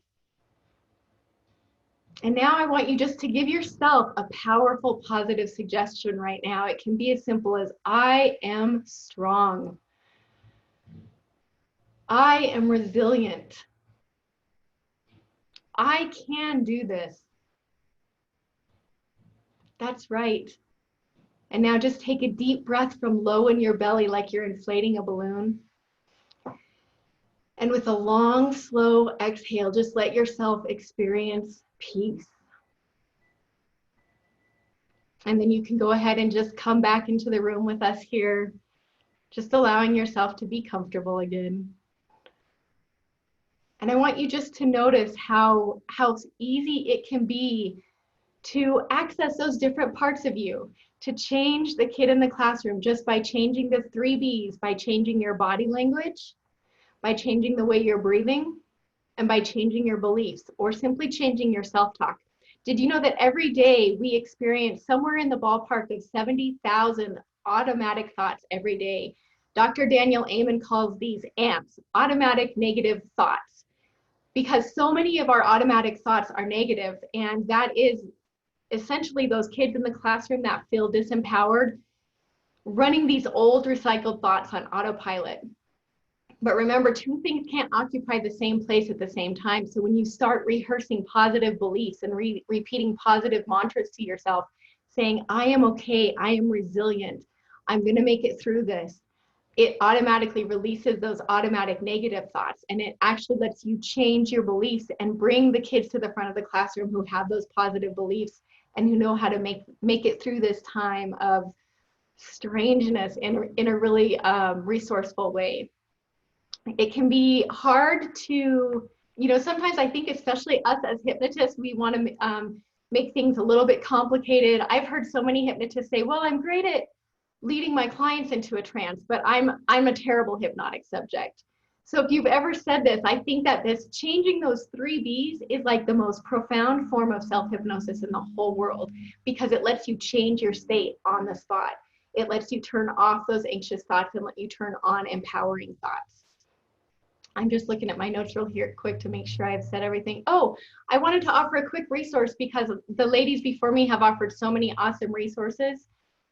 And now I want you just to give yourself a powerful, positive suggestion right now. It can be as simple as, I am strong. I am resilient. I can do this. That's right. And now just take a deep breath from low in your belly like you're inflating a balloon. And with a long, slow exhale, just let yourself experience peace. And then you can go ahead and just come back into the room with us here, just allowing yourself to be comfortable again. And I want you just to notice how easy it can be to access those different parts of you, to change the kid in the classroom just by changing the 3 B's, by changing your body language, by changing the way you're breathing, and by changing your beliefs, or simply changing your self-talk. Did you know that every day we experience somewhere in the ballpark of 70,000 automatic thoughts every day? Dr. Daniel Amen calls these ANTs, automatic negative thoughts, because so many of our automatic thoughts are negative, and that is essentially those kids in the classroom that feel disempowered, running these old recycled thoughts on autopilot. But remember, 2 things can't occupy the same place at the same time. So when you start rehearsing positive beliefs and repeating positive mantras to yourself, saying, I am okay, I am resilient, I'm gonna make it through this, it automatically releases those automatic negative thoughts, and it actually lets you change your beliefs and bring the kids to the front of the classroom who have those positive beliefs and who know how to make it through this time of strangeness in a really resourceful way. It can be hard to, sometimes I think, especially us as hypnotists, we want to make things a little bit complicated. I've heard so many hypnotists say, well, I'm great at leading my clients into a trance, but I'm a terrible hypnotic subject. So if you've ever said this, I think that this changing those 3 Bs is like the most profound form of self-hypnosis in the whole world, because it lets you change your state on the spot. It lets you turn off those anxious thoughts and let you turn on empowering thoughts. I'm just looking at my notes real here quick to make sure I've said everything. Oh, I wanted to offer a quick resource because the ladies before me have offered so many awesome resources.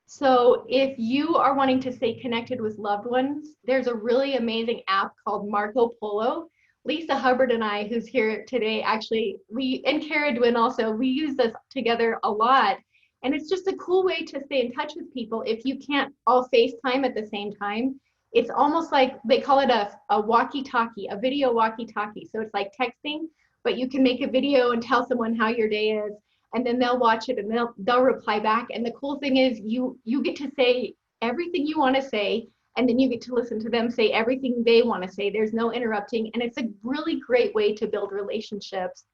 So if you are wanting to stay connected with loved ones, there's a really amazing app called Marco Polo. Lisa Hubbard and I, who's here today, actually, and Cara Dwin also, we use this together a lot. And it's just a cool way to stay in touch with people if you can't all FaceTime at the same time. It's almost like, they call it a walkie-talkie, a video walkie-talkie. So it's like texting, but you can make a video and tell someone how your day is, and then they'll watch it and they'll reply back. And the cool thing is you get to say everything you want to say, and then you get to listen to them say everything they want to say. There's no interrupting, and it's a really great way to build relationships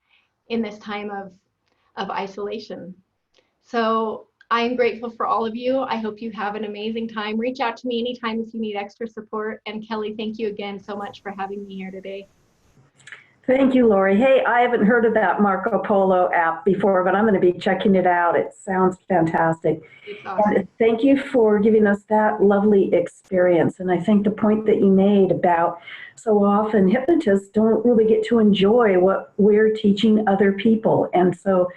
in this time of isolation. So I'm grateful for all of you. I hope you have an amazing time. Reach out to me anytime if you need extra support. And Kelley, thank you again so much for having me here today. Thank you, Lori. Hey, I haven't heard of that Marco Polo app before, but I'm going to be checking it out. It sounds fantastic. It's awesome. And thank you for giving us that lovely experience. And I think the point that you made about so often hypnotists don't really get to enjoy what we're teaching other people. And so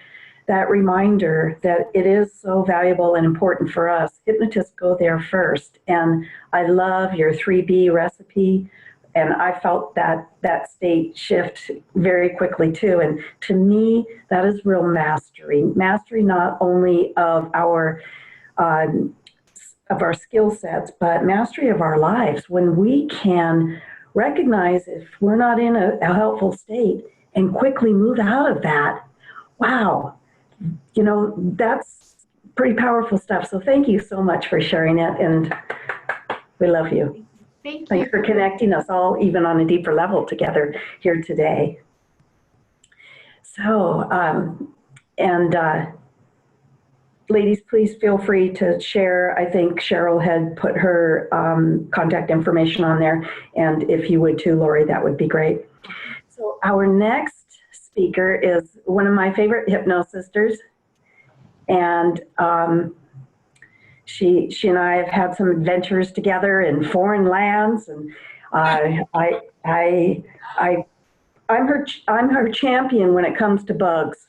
that reminder that it is so valuable and important for us, hypnotists go there first. And I love your 3B recipe. And I felt that state shift very quickly too. And to me, that is real mastery. Mastery not only of our skill sets, but mastery of our lives. When we can recognize if we're not in a helpful state and quickly move out of that, wow, you know, that's pretty powerful stuff. So thank you so much for sharing it, and we love you. Thanks For connecting us all even on a deeper level together here today. So, ladies, please feel free to share. I think Cheryl had put her contact information on there, and if you would too, Lori, that would be great. So our next speaker is one of my favorite hypnosisters, and she and I have had some adventures together in foreign lands, and I'm her champion when it comes to bugs.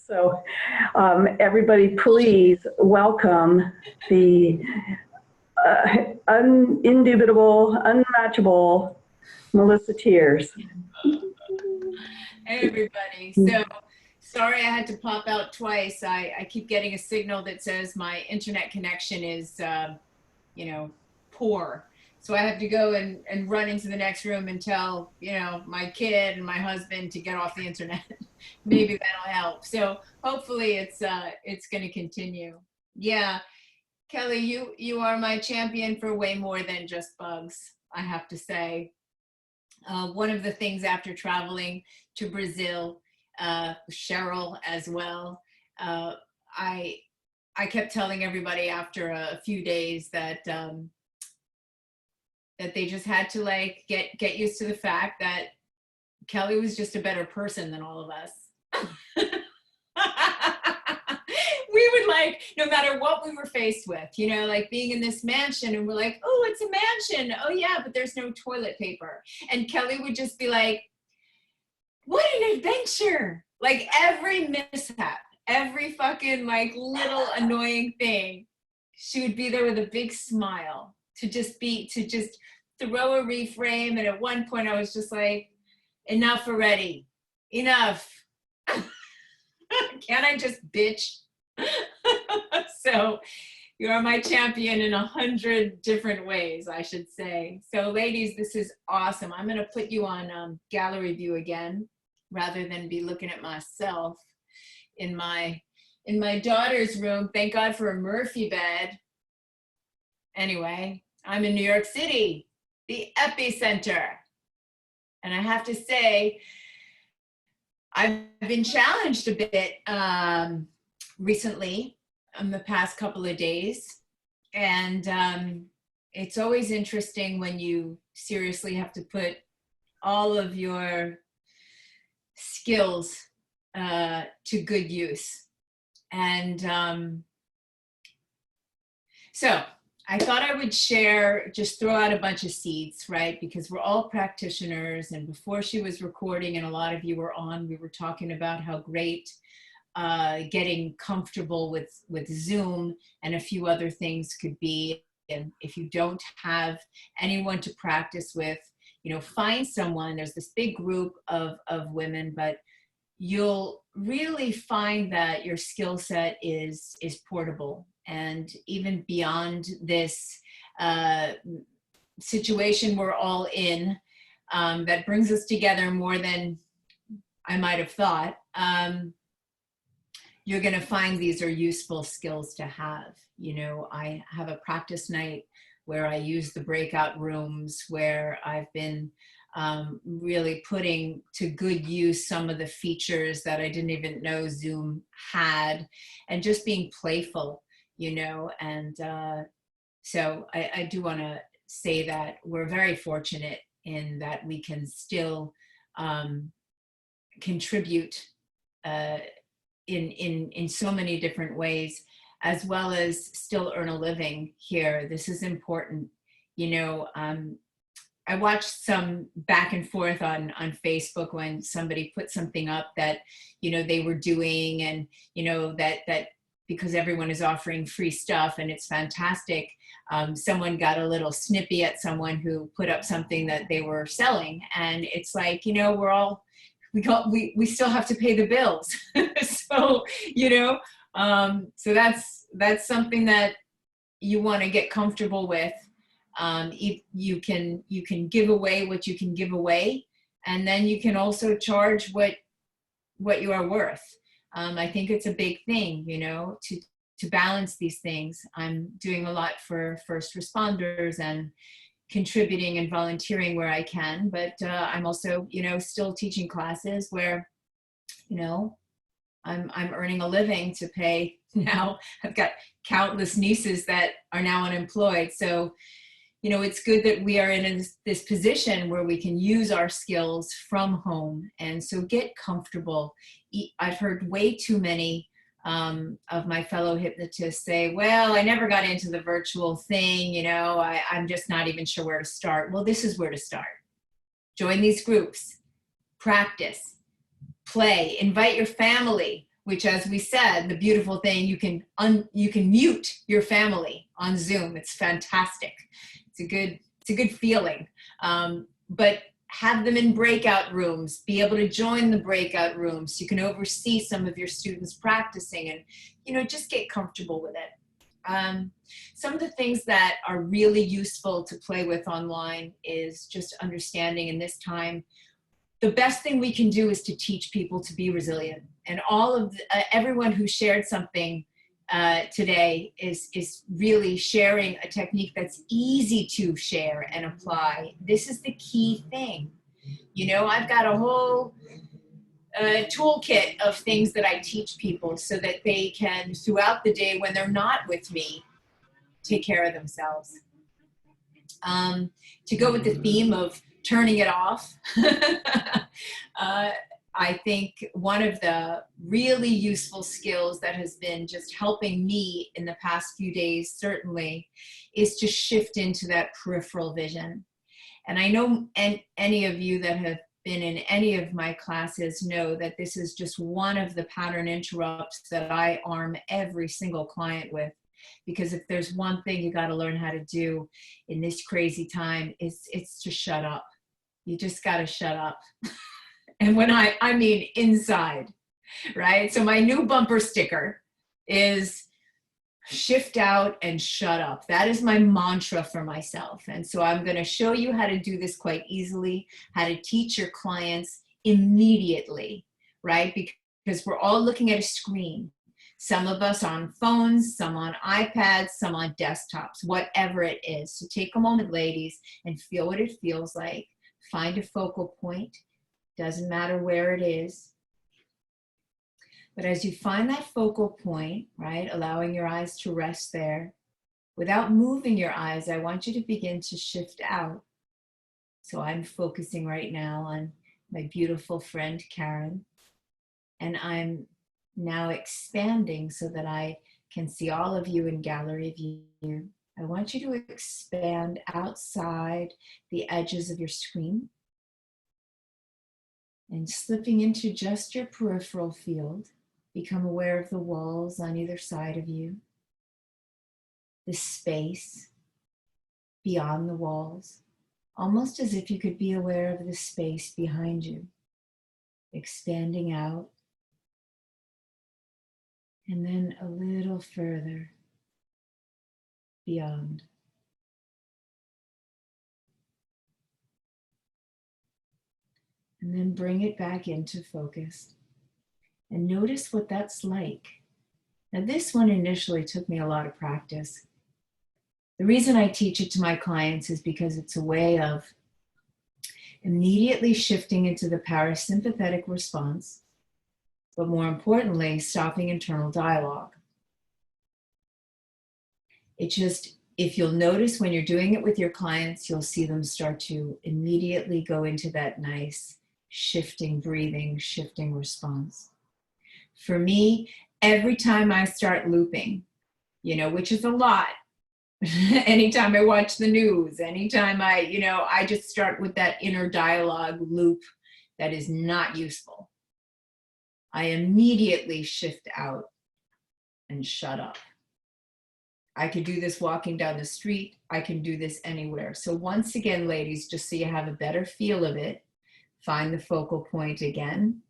So everybody, please welcome the indubitable, unmatchable Melissa Tiers. Hey everybody. So sorry I had to pop out twice. I keep getting a signal that says my internet connection is, you know, poor. So I have to go and run into the next room and tell, you know, my kid and my husband to get off the internet. Maybe that'll help. So hopefully it's going to continue. Yeah. Kelley, you are my champion for way more than just bugs, I have to say. One of the things after traveling to Brazil, Cheryl as well, I kept telling everybody after a few days that that they just had to like get used to the fact that Kelley was just a better person than all of us. We would like, no matter what we were faced with, you know, like being in this mansion and we're like, oh, it's a mansion. Oh yeah, but there's no toilet paper. And Kelley would just be like, what an adventure. Like every mishap, every fucking like little annoying thing, she would be there with a big smile to just throw a reframe. And at one point I was just like, enough already, enough. Can't I just bitch? So you are my champion in 100 different ways, I should say. So ladies, this is awesome. I'm gonna put you on gallery view again, rather than be looking at myself in my daughter's room. Thank God for a Murphy bed. Anyway, I'm in New York City, the epicenter. And I have to say, I've been challenged a bit recently, in the past couple of days. And it's always interesting when you seriously have to put all of your skills to good use. And so I thought I would share, just throw out a bunch of seeds, right? Because we're all practitioners, and before she was recording and a lot of you were on, we were talking about how great getting comfortable with Zoom and a few other things could be. And if you don't have anyone to practice with, you know, find someone. There's this big group of women, but you'll really find that your skill set is portable. And even beyond this situation we're all in, that brings us together more than I might have thought, you're going to find these are useful skills to have. You know, I have a practice night where I use the breakout rooms, where I've been really putting to good use some of the features that I didn't even know Zoom had, and just being playful, you know. And so I do want to say that we're very fortunate in that we can still contribute in so many different ways, as well as still earn a living here. This is important. You know, I watched some back and forth on Facebook when somebody put something up that, you know, they were doing, and, you know, that because everyone is offering free stuff and it's fantastic, someone got a little snippy at someone who put up something that they were selling. And it's like, you know, we still have to pay the bills. So, you know, so that's something that you want to get comfortable with. You can give away what you can give away, and then you can also charge what you are worth. I think it's a big thing, you know, to balance these things. I'm doing a lot for first responders and contributing and volunteering where I can, but I'm also, you know, still teaching classes where, you know, I'm earning a living to pay. Now I've got countless nieces that are now unemployed. So, you know, it's good that we are in this position where we can use our skills from home. And so get comfortable. I've heard way too many of my fellow hypnotists say, well, I never got into the virtual thing, you know, I'm just not even sure where to start. Well, this is where to start. Join these groups, practice, play, invite your family, which, as we said, the beautiful thing, you can mute your family on Zoom. It's fantastic. It's a good feeling. But have them in breakout rooms, be able to join the breakout rooms. You can oversee some of your students practicing, and, you know, just get comfortable with it. Some of the things that are really useful to play with online is just understanding in this time, the best thing we can do is to teach people to be resilient. And all of everyone who shared something today is really sharing a technique that's easy to share and apply. This is the key thing. You know, I've got a whole toolkit of things that I teach people so that they can, throughout the day when they're not with me, take care of themselves. To go with the theme of turning it off, I think one of the really useful skills that has been just helping me in the past few days, certainly, is to shift into that peripheral vision. And I know any of you that have been in any of my classes know that this is just one of the pattern interrupts that I arm every single client with. Because if there's one thing you got to learn how to do in this crazy time, it's to shut up. You just got to shut up. And when I mean inside, right? So my new bumper sticker is shift out and shut up. That is my mantra for myself. And so I'm going to show you how to do this quite easily, how to teach your clients immediately, right? Because we're all looking at a screen. Some of us on phones, some on iPads, some on desktops, whatever it is. So take a moment, ladies, and feel what it feels like. Find a focal point. Doesn't matter where it is. But as you find that focal point, right, allowing your eyes to rest there, Without moving your eyes, I want you to begin to shift out. So I'm focusing right now on my beautiful friend Karen, and I'm now expanding so that I can see all of you in gallery view. I want you to expand outside the edges of your screen and slipping into just your peripheral field. Become aware of the walls on either side of you, the space beyond the walls, almost as if you could be aware of the space behind you, expanding out, and then a little further beyond. And then bring it back into focus and notice what that's like. Now, this one initially took me a lot of practice. The reason I teach it to my clients is because it's a way of immediately shifting into the parasympathetic response, but more importantly, stopping internal dialogue. It just, if you'll notice when you're doing it with your clients, you'll see them start to immediately go into that nice shifting, breathing, shifting response. For me, every time I start looping, which is a lot, anytime I watch the news, anytime I just start with that inner dialogue loop that is not useful. I immediately shift out and shut up. I could do this walking down the street. I can do this anywhere. So once again, ladies, just so you have a better feel of it, find the focal point again.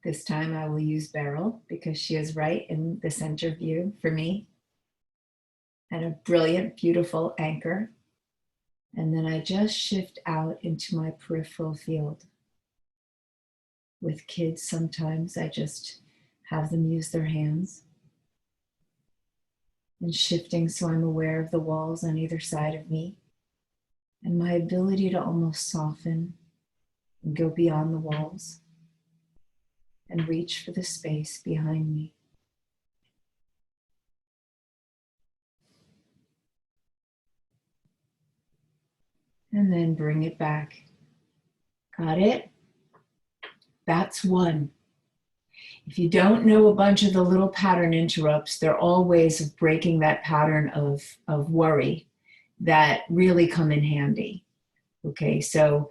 This time I will use Beryl because she is right in the center view for me. And a brilliant, beautiful anchor. And then I just shift out into my peripheral field. With kids, sometimes I just have them use their hands. And shifting so I'm aware of the walls on either side of me. And my ability to almost soften and go beyond the walls. And reach for the space behind me. And then bring it back. Got it? That's one. If you don't know a bunch of the little pattern interrupts, they're all ways of breaking that pattern of worry that really come in handy. Okay, so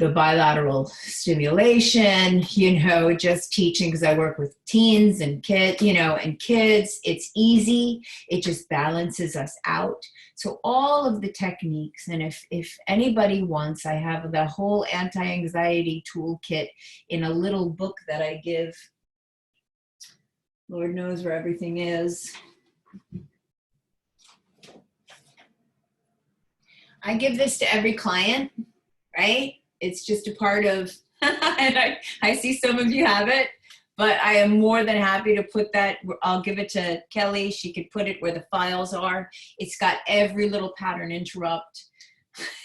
the bilateral stimulation, just teaching, because I work with teens and kids, it's easy. It just balances us out. So all of the techniques, and if anybody wants, I have the whole anti-anxiety toolkit in a little book that I give. Lord knows where everything is. I give this to every client, right? It's just a part of, and I see some of you have it, but I am more than happy to put that, I'll give it to Kelley. She could put it where the files are. It's got every little pattern interrupt.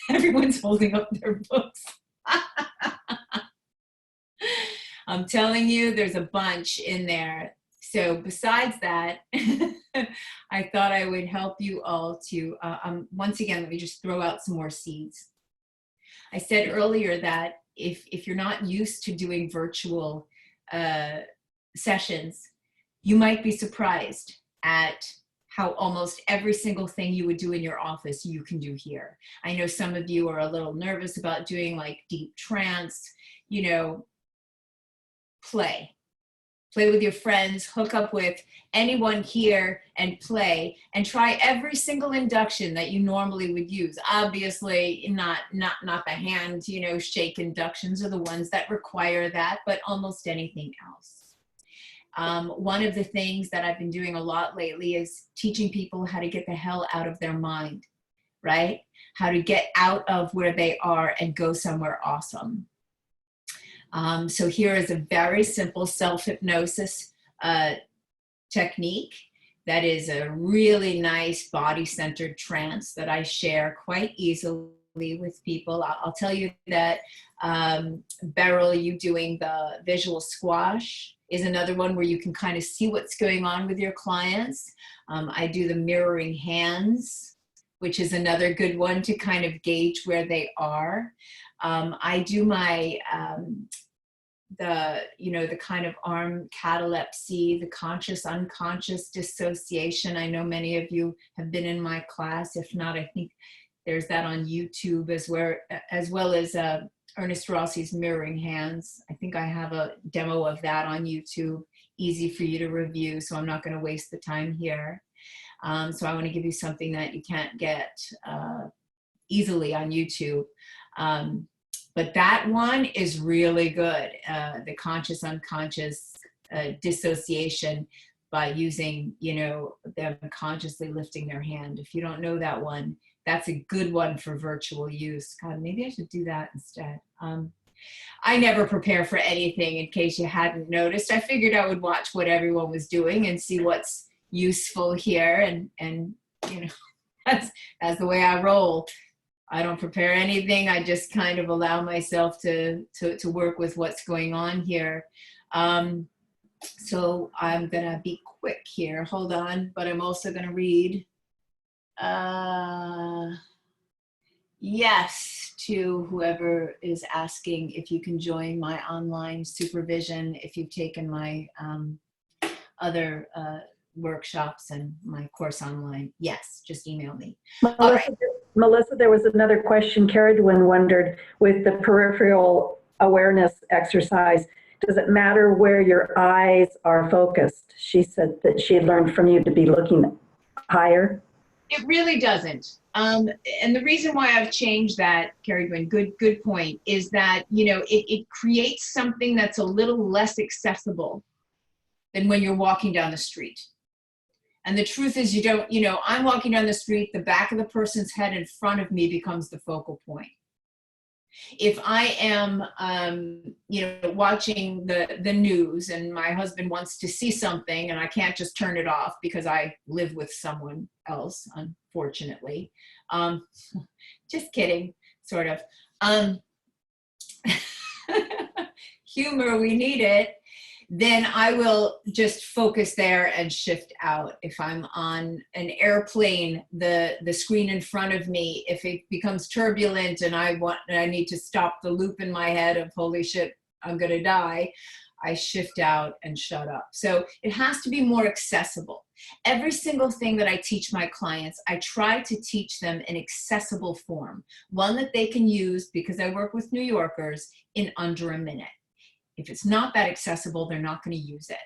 Everyone's holding up their books. I'm telling you, there's a bunch in there. So besides that, I thought I would help you all to, once again, let me just throw out some more seeds. I said earlier that if you're not used to doing virtual sessions, you might be surprised at how almost every single thing you would do in your office, you can do here. I know some of you are a little nervous about doing like deep trance, play with your friends, hook up with anyone here and play, and try every single induction that you normally would use. Obviously not the hand, shake inductions are the ones that require that, but almost anything else. One of the things that I've been doing a lot lately is teaching people how to get the hell out of their mind, right? How to get out of where they are and go somewhere awesome. So here is a very simple self-hypnosis technique that is a really nice body-centered trance that I share quite easily with people. I'll tell you that, Beryl, you doing the visual squash is another one where you can kind of see what's going on with your clients. I do the mirroring hands, which is another good one to kind of gauge where they are. I do my, the kind of arm catalepsy, the conscious, unconscious dissociation. I know many of you have been in my class. If not, I think there's that on YouTube as well as Ernest Rossi's mirroring hands. I think I have a demo of that on YouTube, easy for you to review, so I'm not going to waste the time here. So I want to give you something that you can't get easily on YouTube. But that one is really good, the conscious unconscious dissociation by using, them consciously lifting their hand. If you don't know that one, that's a good one for virtual use. God, maybe I should do that instead. I never prepare for anything, in case you hadn't noticed. I figured I would watch what everyone was doing and see what's useful here, and that's the way I roll. I don't prepare anything. I just kind of allow myself to work with what's going on here. So I'm gonna be quick here. Hold on, but I'm also gonna read yes to whoever is asking if you can join my online supervision if you've taken my other workshops and my course online. Yes, just email me. Melissa, there was another question. Carradwin wondered, with the peripheral awareness exercise, does it matter where your eyes are focused? She said that she had learned from you to be looking higher. It really doesn't. And the reason why I've changed that, Carradwin, good point, is that, it creates something that's a little less accessible than when you're walking down the street. And the truth is, I'm walking down the street, the back of the person's head in front of me becomes the focal point. If I am, watching the news and my husband wants to see something and I can't just turn it off because I live with someone else, unfortunately. Just kidding, sort of. Humor, we need it. Then I will just focus there and shift out. If I'm on an airplane, the screen in front of me, if it becomes turbulent and I need to stop the loop in my head of holy shit, I'm gonna die, I shift out and shut up. So it has to be more accessible. Every single thing that I teach my clients, I try to teach them an accessible form, one that they can use, because I work with New Yorkers, in under a minute. If it's not that accessible, they're not going to use it.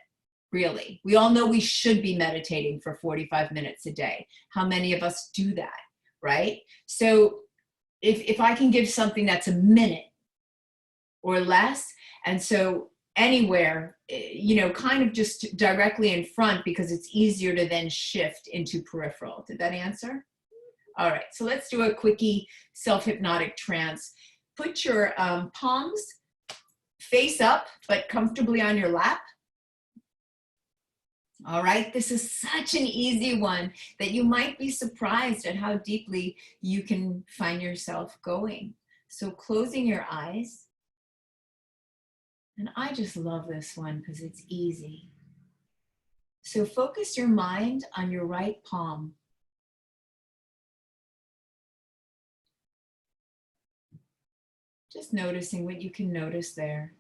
Really. We all know we should be meditating for 45 minutes a day. How many of us do that, right? So if I can give something that's a minute or less, and so anywhere, kind of just directly in front, because it's easier to then shift into peripheral. Did that answer? All right, so let's do a quickie self-hypnotic trance. Put your palms face up, but comfortably on your lap. All right, this is such an easy one that you might be surprised at how deeply you can find yourself going. So closing your eyes. And I just love this one because it's easy. So focus your mind on your right palm. Just noticing what you can notice there.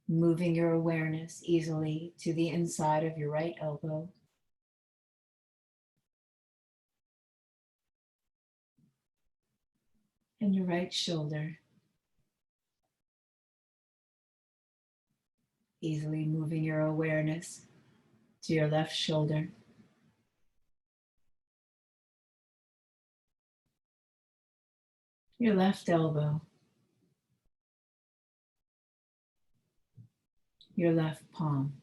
Moving your awareness easily to the inside of your right elbow. And your right shoulder. Easily moving your awareness to your left shoulder. Your left elbow. Your left palm.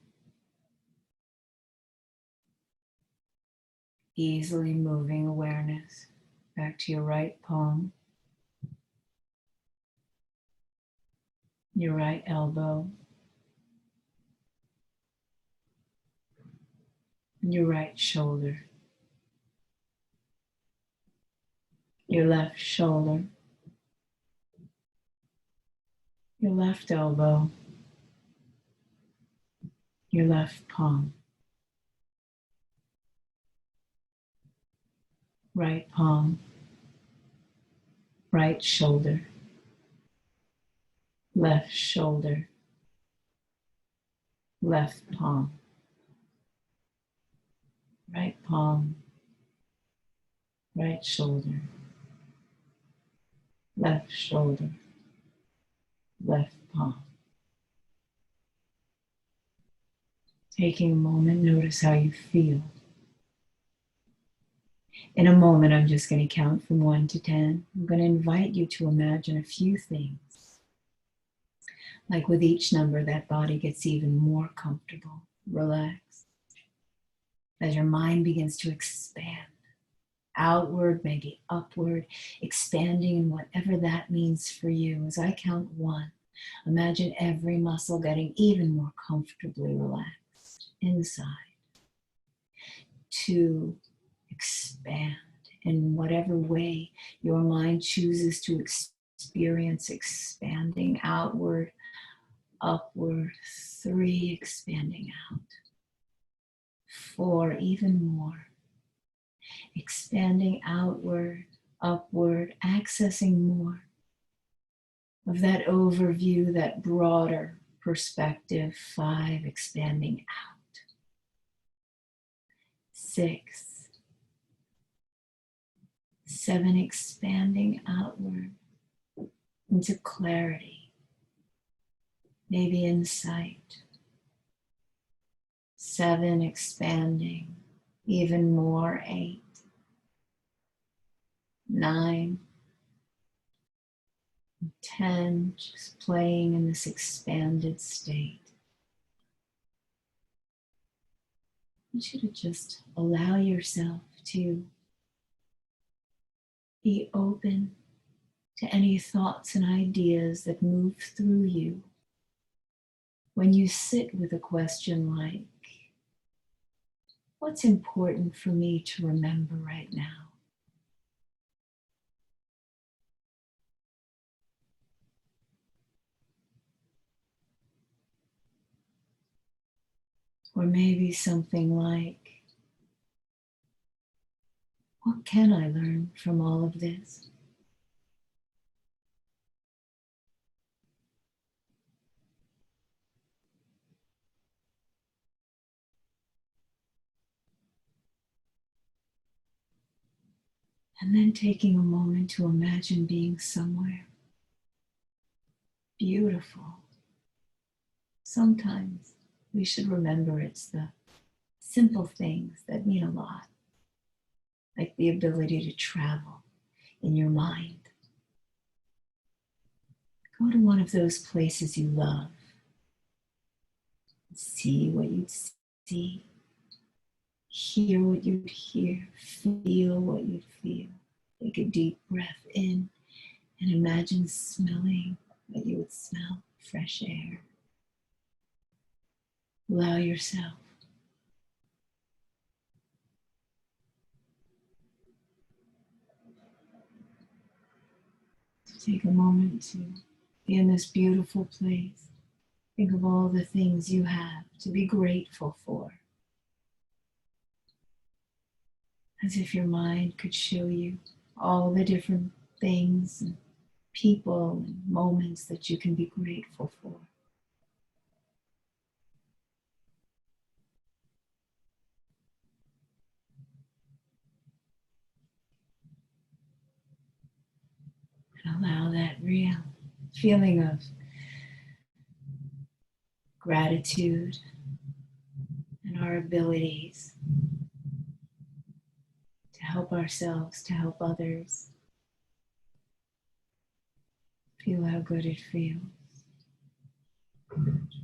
Easily moving awareness back to your right palm, your right elbow, your right shoulder, your left shoulder, your left elbow, your left palm, right palm, right shoulder, left shoulder, left palm, right palm, right shoulder, left shoulder, left palm. Taking a moment, notice how you feel. In a moment, I'm just going to count from 1 to 10. I'm going to invite you to imagine a few things. Like with each number, that body gets even more comfortable, relaxed. As your mind begins to expand, outward, maybe upward, expanding in whatever that means for you. As I count 1, imagine every muscle getting even more comfortably relaxed inside. 2, expand in whatever way your mind chooses to experience expanding outward, upward. 3, expanding out. 4, even more. Expanding outward, upward, accessing more of that overview, that broader perspective. 5, expanding out. 6, 7, expanding outward into clarity, maybe insight. 7, expanding even more. 8, 9, 10, just playing in this expanded state. I want you to just allow yourself to be open to any thoughts and ideas that move through you when you sit with a question like, what's important for me to remember right now? Or maybe something like, what can I learn from all of this? And then taking a moment to imagine being somewhere beautiful. Sometimes we should remember it's the simple things that mean a lot, like the ability to travel in your mind. Go to one of those places you love. See what you'd see. Hear what you'd hear. Feel what you'd feel. Take a deep breath in and imagine smelling what you would smell. Fresh air. Allow yourself to take a moment to be in this beautiful place. Think of all the things you have to be grateful for. As if your mind could show you all the different things and people and moments that you can be grateful for. And allow that real feeling of gratitude and our abilities to help ourselves, to help others. Feel how good it feels.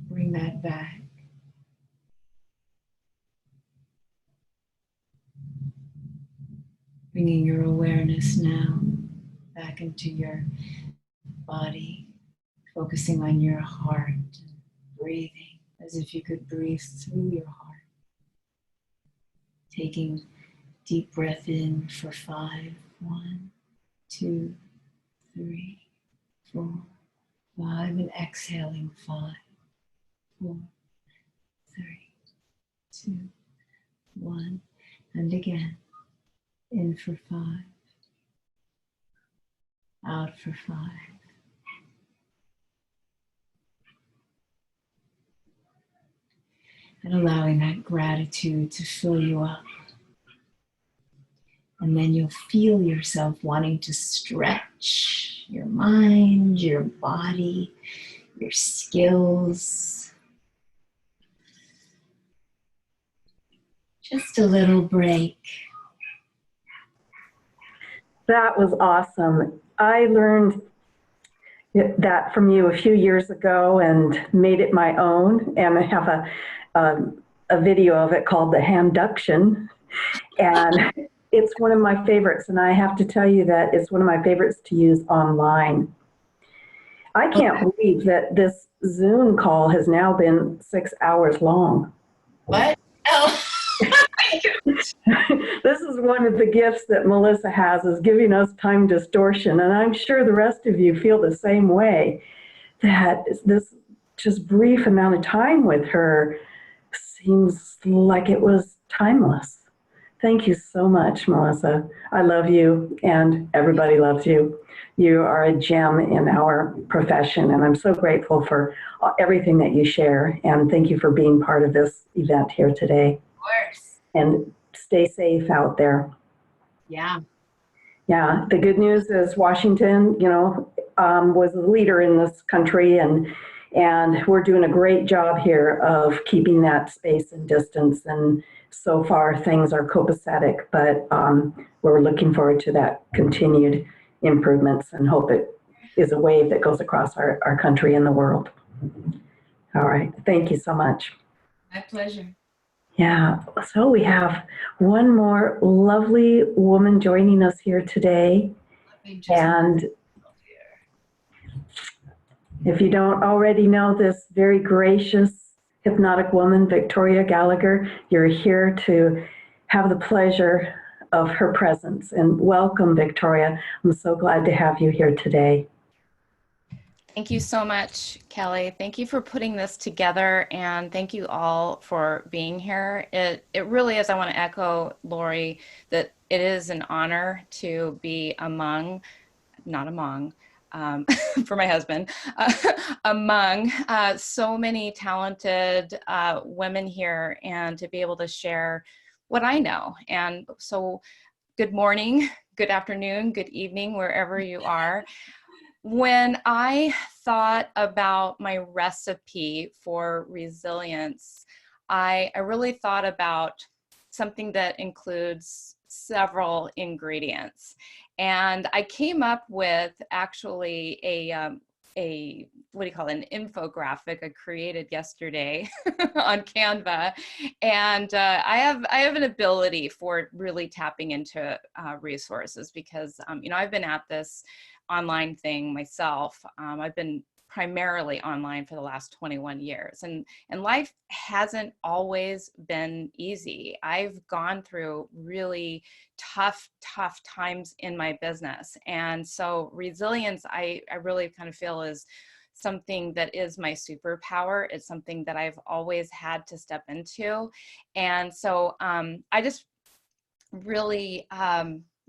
Bring that back. Bringing your awareness now back into your body, focusing on your heart, breathing as if you could breathe through your heart. Taking deep breath in for 5. 1, 2, 3, 4, 5, and exhaling 5, 4, 3, 2, 1. And again. In for 5. Out for 5. And allowing that gratitude to fill you up. And then you'll feel yourself wanting to stretch your mind, your body, your skills. Just a little break. That was awesome. I learned that from you a few years ago and made it my own. And I have a video of it called the Hamduction. And it's one of my favorites. And I have to tell you that it's one of my favorites to use online. I can't believe that this Zoom call has now been 6 hours long. What? Oh. This is one of the gifts that Melissa has, is giving us time distortion. And I'm sure the rest of you feel the same way, that this just brief amount of time with her seems like it was timeless. Thank you so much, Melissa. I love you, and everybody loves you. You are a gem in our profession, and I'm so grateful for everything that you share. And thank you for being part of this event here today. Of course. And stay safe out there. Yeah. Yeah, the good news is Washington, was a leader in this country, and we're doing a great job here of keeping that space and distance. And so far, things are copacetic, but we're looking forward to that continued improvements, and hope it is a wave that goes across our country and the world. All right, thank you so much. My pleasure. Yeah, so we have one more lovely woman joining us here today. And if you don't already know this very gracious hypnotic woman, Victoria Gallagher, you're here to have the pleasure of her presence. And welcome, Victoria. I'm so glad to have you here today. Thank you so much, Kelley. Thank you for putting this together, and thank you all for being here. It really is, I want to echo Lori, that it is an honor to be among, not among, for my husband, among so many talented women here, and to be able to share what I know. And so good morning, good afternoon, good evening, wherever you are. When I thought about my recipe for resilience, I really thought about something that includes several ingredients. And I came up with actually a what do you call it, an infographic I created yesterday on Canva. And I have an ability for really tapping into resources, because I've been at this online thing myself. I've been primarily online for the last 21 years, and life hasn't always been easy. I've gone through really tough times in my business, and so resilience, I really kind of feel, is something that is my superpower. It's something that I've always had to step into. And so I just really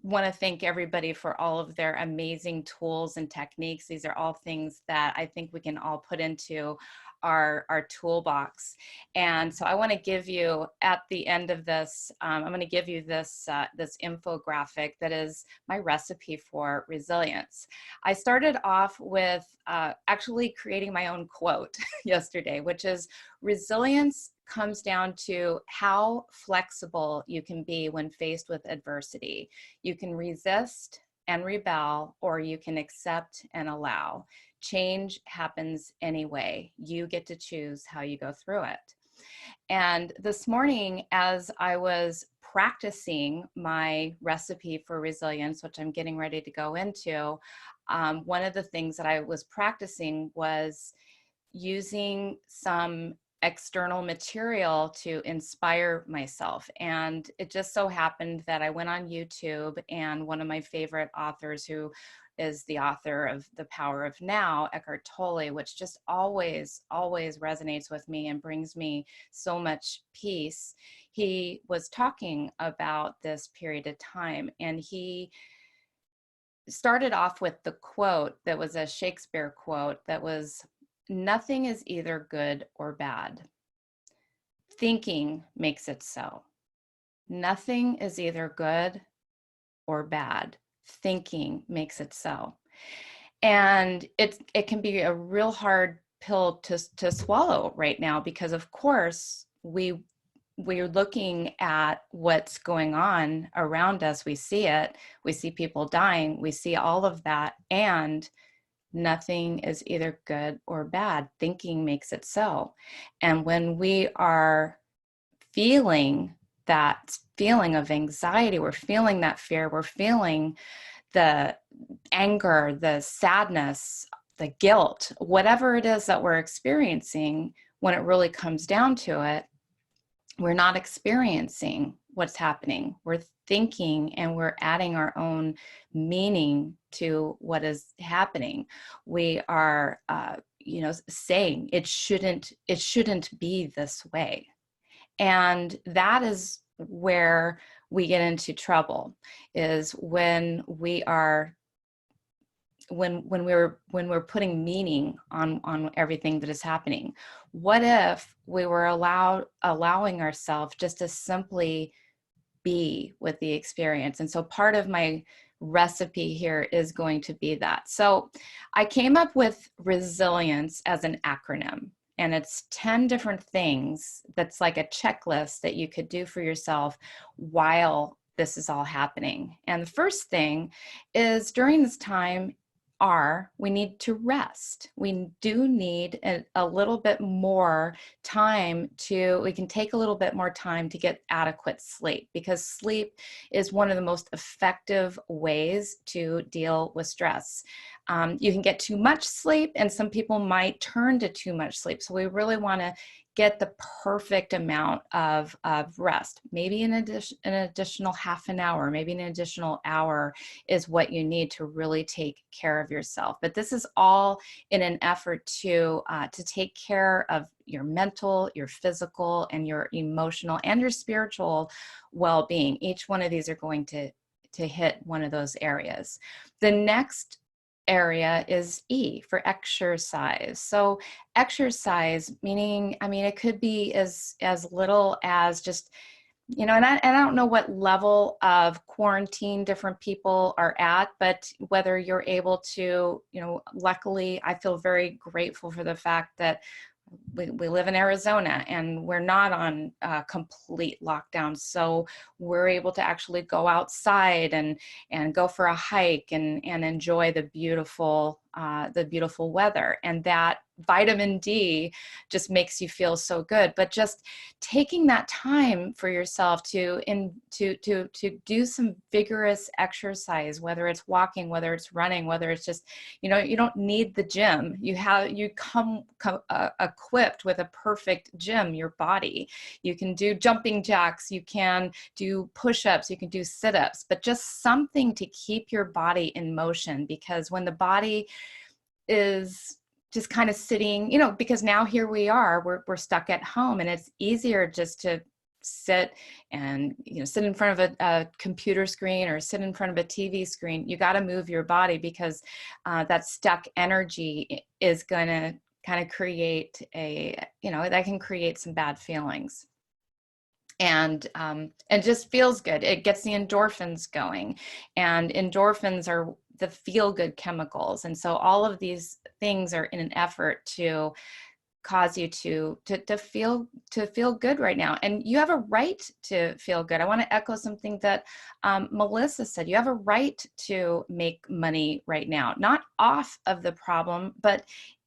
want to thank everybody for all of their amazing tools and techniques. These are all things that I think we can all put into our toolbox. And so I want to give you, at the end of this, I'm going to give you this this infographic that is my recipe for resilience. I started off with actually creating my own quote yesterday, which is, resilience comes down to how flexible you can be when faced with adversity. You can resist and rebel, or you can accept and allow. Change happens anyway. You get to choose how you go through it. And this morning, as I was practicing my recipe for resilience, which I'm getting ready to go into, one of the things that I was practicing was using some external material to inspire myself. And it just so happened that I went on YouTube, and one of my favorite authors, who is the author of The Power of Now, Eckhart Tolle, which just always, always resonates with me and brings me so much peace. He was talking about this period of time, and he started off with the quote that was a Shakespeare quote that was, "Nothing is either good or bad. Thinking makes it so." Nothing is either good or bad. Thinking makes it so. And it can be a real hard pill to swallow right now, because of course we're looking at what's going on around us. We see it. We see people dying. We see all of that. And nothing is either good or bad. Thinking makes it so. And when we are feeling that feeling of anxiety, we're feeling that fear, we're feeling the anger, the sadness, the guilt, whatever it is that we're experiencing, when it really comes down to it, we're not experiencing what's happening. We're thinking, and we're adding our own meaning to what is happening. We are, saying it shouldn't be this way. And that is where we get into trouble, is when we're putting meaning on everything that is happening. What if we were allowing ourselves just to simply be with the experience? And so part of my recipe here is going to be that. So I came up with resilience as an acronym. And it's 10 different things that's like a checklist that you could do for yourself while this is all happening. And the first thing is, during this time, we need to rest. We do need a little bit more time we can take a little bit more time to get adequate sleep, because sleep is one of the most effective ways to deal with stress. You can get too much sleep, and some people might turn to too much sleep. So we really want to get the perfect amount of rest. Maybe an additional half an hour, maybe an additional hour is what you need to really take care of yourself. But this is all in an effort to take care of your mental, your physical, and your emotional, and your spiritual well-being. Each one of these are going to hit one of those areas. The next area is E, for exercise. So exercise, meaning, it could be as little as just, and I don't know what level of quarantine different people are at, but whether you're able to, luckily, I feel very grateful for the fact that we live in Arizona, and we're not on complete lockdown. So we're able to actually go outside and go for a hike and enjoy the beautiful weather. And that vitamin D just makes you feel so good. But just taking that time for yourself to do some vigorous exercise, whether it's walking, whether it's running, whether it's just, you don't need the gym. You come equipped with a perfect gym, your body. You can do jumping jacks, you can do push-ups, you can do sit-ups, but just something to keep your body in motion. Because when the body is just kind of sitting, because now here we are, we're stuck at home, and it's easier just to sit and sit in front of a computer screen or sit in front of a TV screen. You got to move your body, because that stuck energy is going to kind of create that can create some bad feelings. And just feels good. It gets the endorphins going, and endorphins are the feel-good chemicals. And so all of these things are in an effort to cause you to feel good right now. And you have a right to feel good. I want to echo something that Melissa said. You have a right to make money right now, not off of the problem, but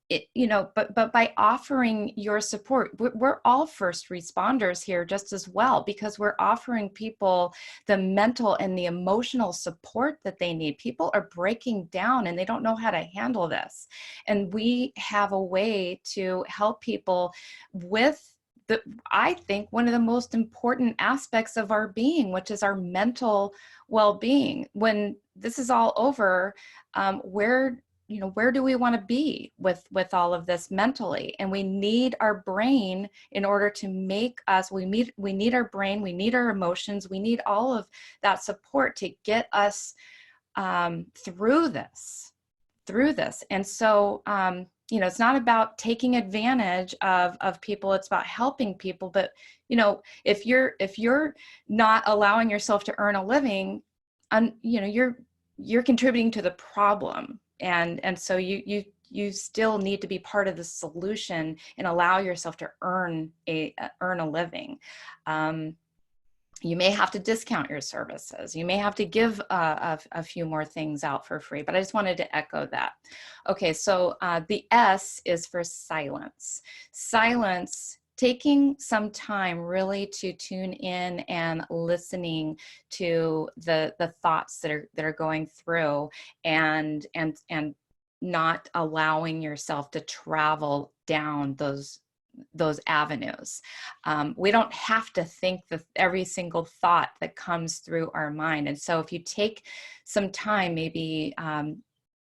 but by offering your support, we're all first responders here just as well, because we're offering people the mental and the emotional support that they need. People are breaking down and they don't know how to handle this. And we have a way to help people with I think one of the most important aspects of our being, which is our mental well-being. When this is all over, where do we want to be with all of this mentally? And we need our brain in order to make us, we need our brain, we need our emotions, we need all of that support to get us through this. And so, it's not about taking advantage of people, it's about helping people. But, if you're not allowing yourself to earn a living, you're contributing to the problem. And so you still need to be part of the solution and allow yourself to earn a living. You may have to discount your services. You may have to give a few more things out for free, but I just wanted to echo that. Okay, so the S is for silence. Silence, taking some time really to tune in and listening to the thoughts that are going through, and not allowing yourself to travel down those avenues. We don't have to think every single thought that comes through our mind. And so if you take some time, maybe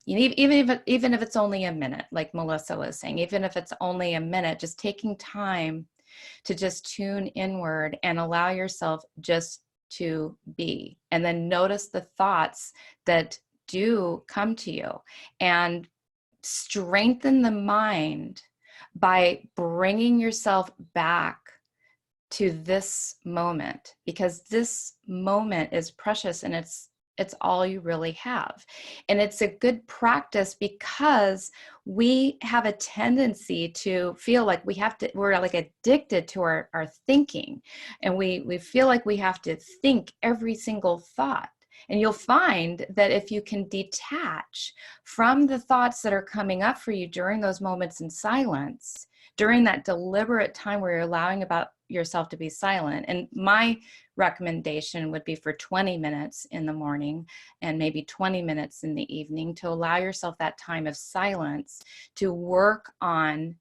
even if it's only a minute, like Melissa was saying, even if it's only a minute, just taking time to just tune inward and allow yourself just to be, and then notice the thoughts that do come to you, and strengthen the mind by bringing yourself back to this moment, because this moment is precious and it's all you really have. And it's a good practice because we have a tendency to feel like we're like addicted to our thinking, and we feel like we have to think every single thought. And you'll find that if you can detach from the thoughts that are coming up for you during those moments in silence, during that deliberate time where you're allowing about yourself to be silent. And my recommendation would be for 20 minutes in the morning and maybe 20 minutes in the evening, to allow yourself that time of silence to work on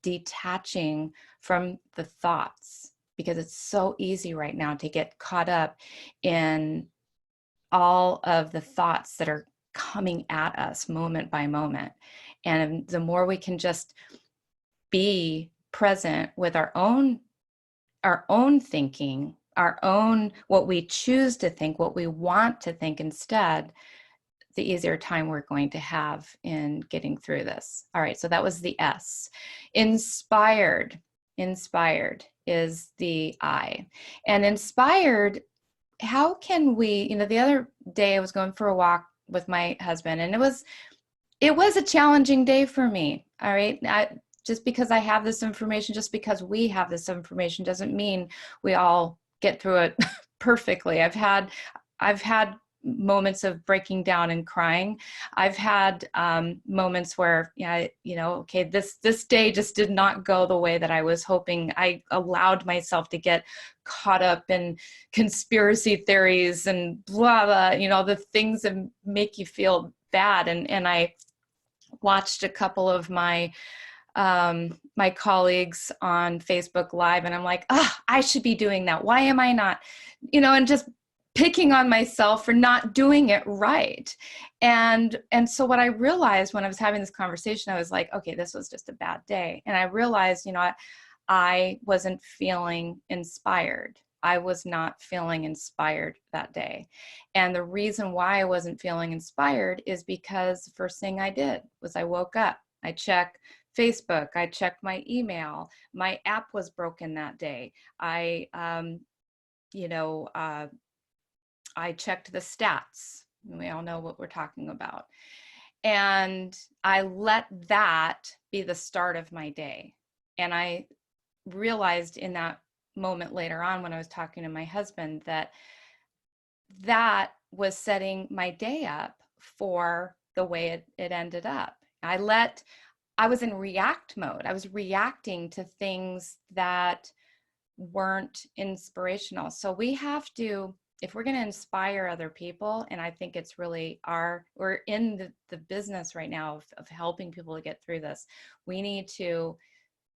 detaching from the thoughts, because it's so easy right now to get caught up in all of the thoughts that are coming at us moment by moment. And the more we can just be present with our own thinking, our own, what we choose to think, what we want to think instead, the easier time we're going to have in getting through this. All right, so that was the S. Inspired is the I. And inspired, how can we, the other day I was going for a walk with my husband, and it was a challenging day for me. All right. Just because I have this information, just because we have this information, doesn't mean we all get through it perfectly. I've had moments of breaking down and crying. I've had moments where, okay, this day just did not go the way that I was hoping. I allowed myself to get caught up in conspiracy theories and blah, blah, the things that make you feel bad. And I watched a couple of my colleagues on Facebook Live, and I'm like, I should be doing that. Why am I not? And just picking on myself for not doing it right. And so what I realized when I was having this conversation, I was like, okay, this was just a bad day. And I realized, I wasn't feeling inspired. I was not feeling inspired that day. And the reason why I wasn't feeling inspired is because the first thing I did was I woke up, I checked Facebook, I checked my email, my app was broken that day. I checked the stats. We all know what we're talking about. And I let that be the start of my day. And I realized in that moment later on when I was talking to my husband that was setting my day up for the way it ended up. I let I was in react mode. I was reacting to things that weren't inspirational. So we have to, if we're going to inspire other people, and I think it's really we're in the business right now of helping people to get through this. We need to,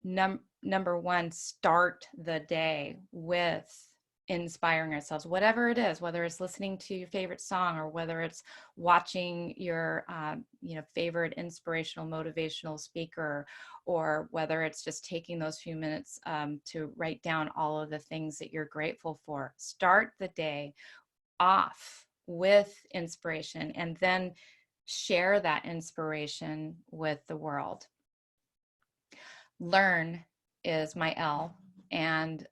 number one, start the day with inspiring ourselves, whatever it is, whether it's listening to your favorite song or whether it's watching your favorite inspirational motivational speaker, or whether it's just taking those few minutes to write down all of the things that you're grateful for. Start the day off with inspiration and then share that inspiration with the world. Learn is my L, and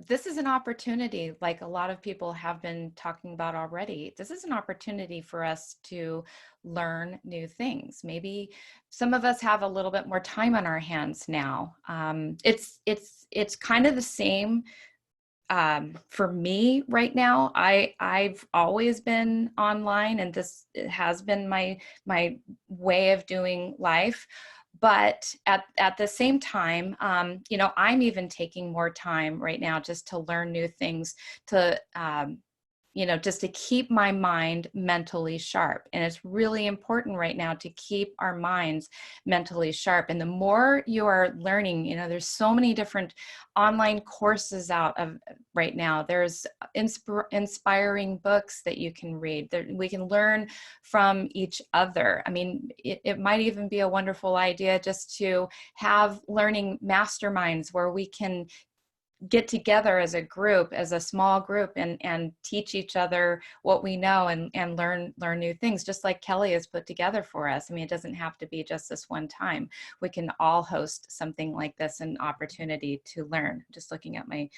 this is an opportunity, like a lot of people have been talking about already. This is an opportunity for us to learn new things. Maybe some of us have a little bit more time on our hands now. It's kind of the same for me right now. I've always been online, and this has been my way of doing life. But at the same time, I'm even taking more time right now just to learn new things, to, just to keep my mind mentally sharp. And it's really important right now to keep our minds mentally sharp. And the more you are learning, there's so many different online courses out of right now. There's inspiring books that you can read. We can learn from each other. I mean, it might even be a wonderful idea just to have learning masterminds where we can get together as a group, as a small group, and teach each other what we know and learn new things, just like Kelley has put together for us. I mean, it doesn't have to be just this one time. We can all host something like this, an opportunity to learn. Just looking at my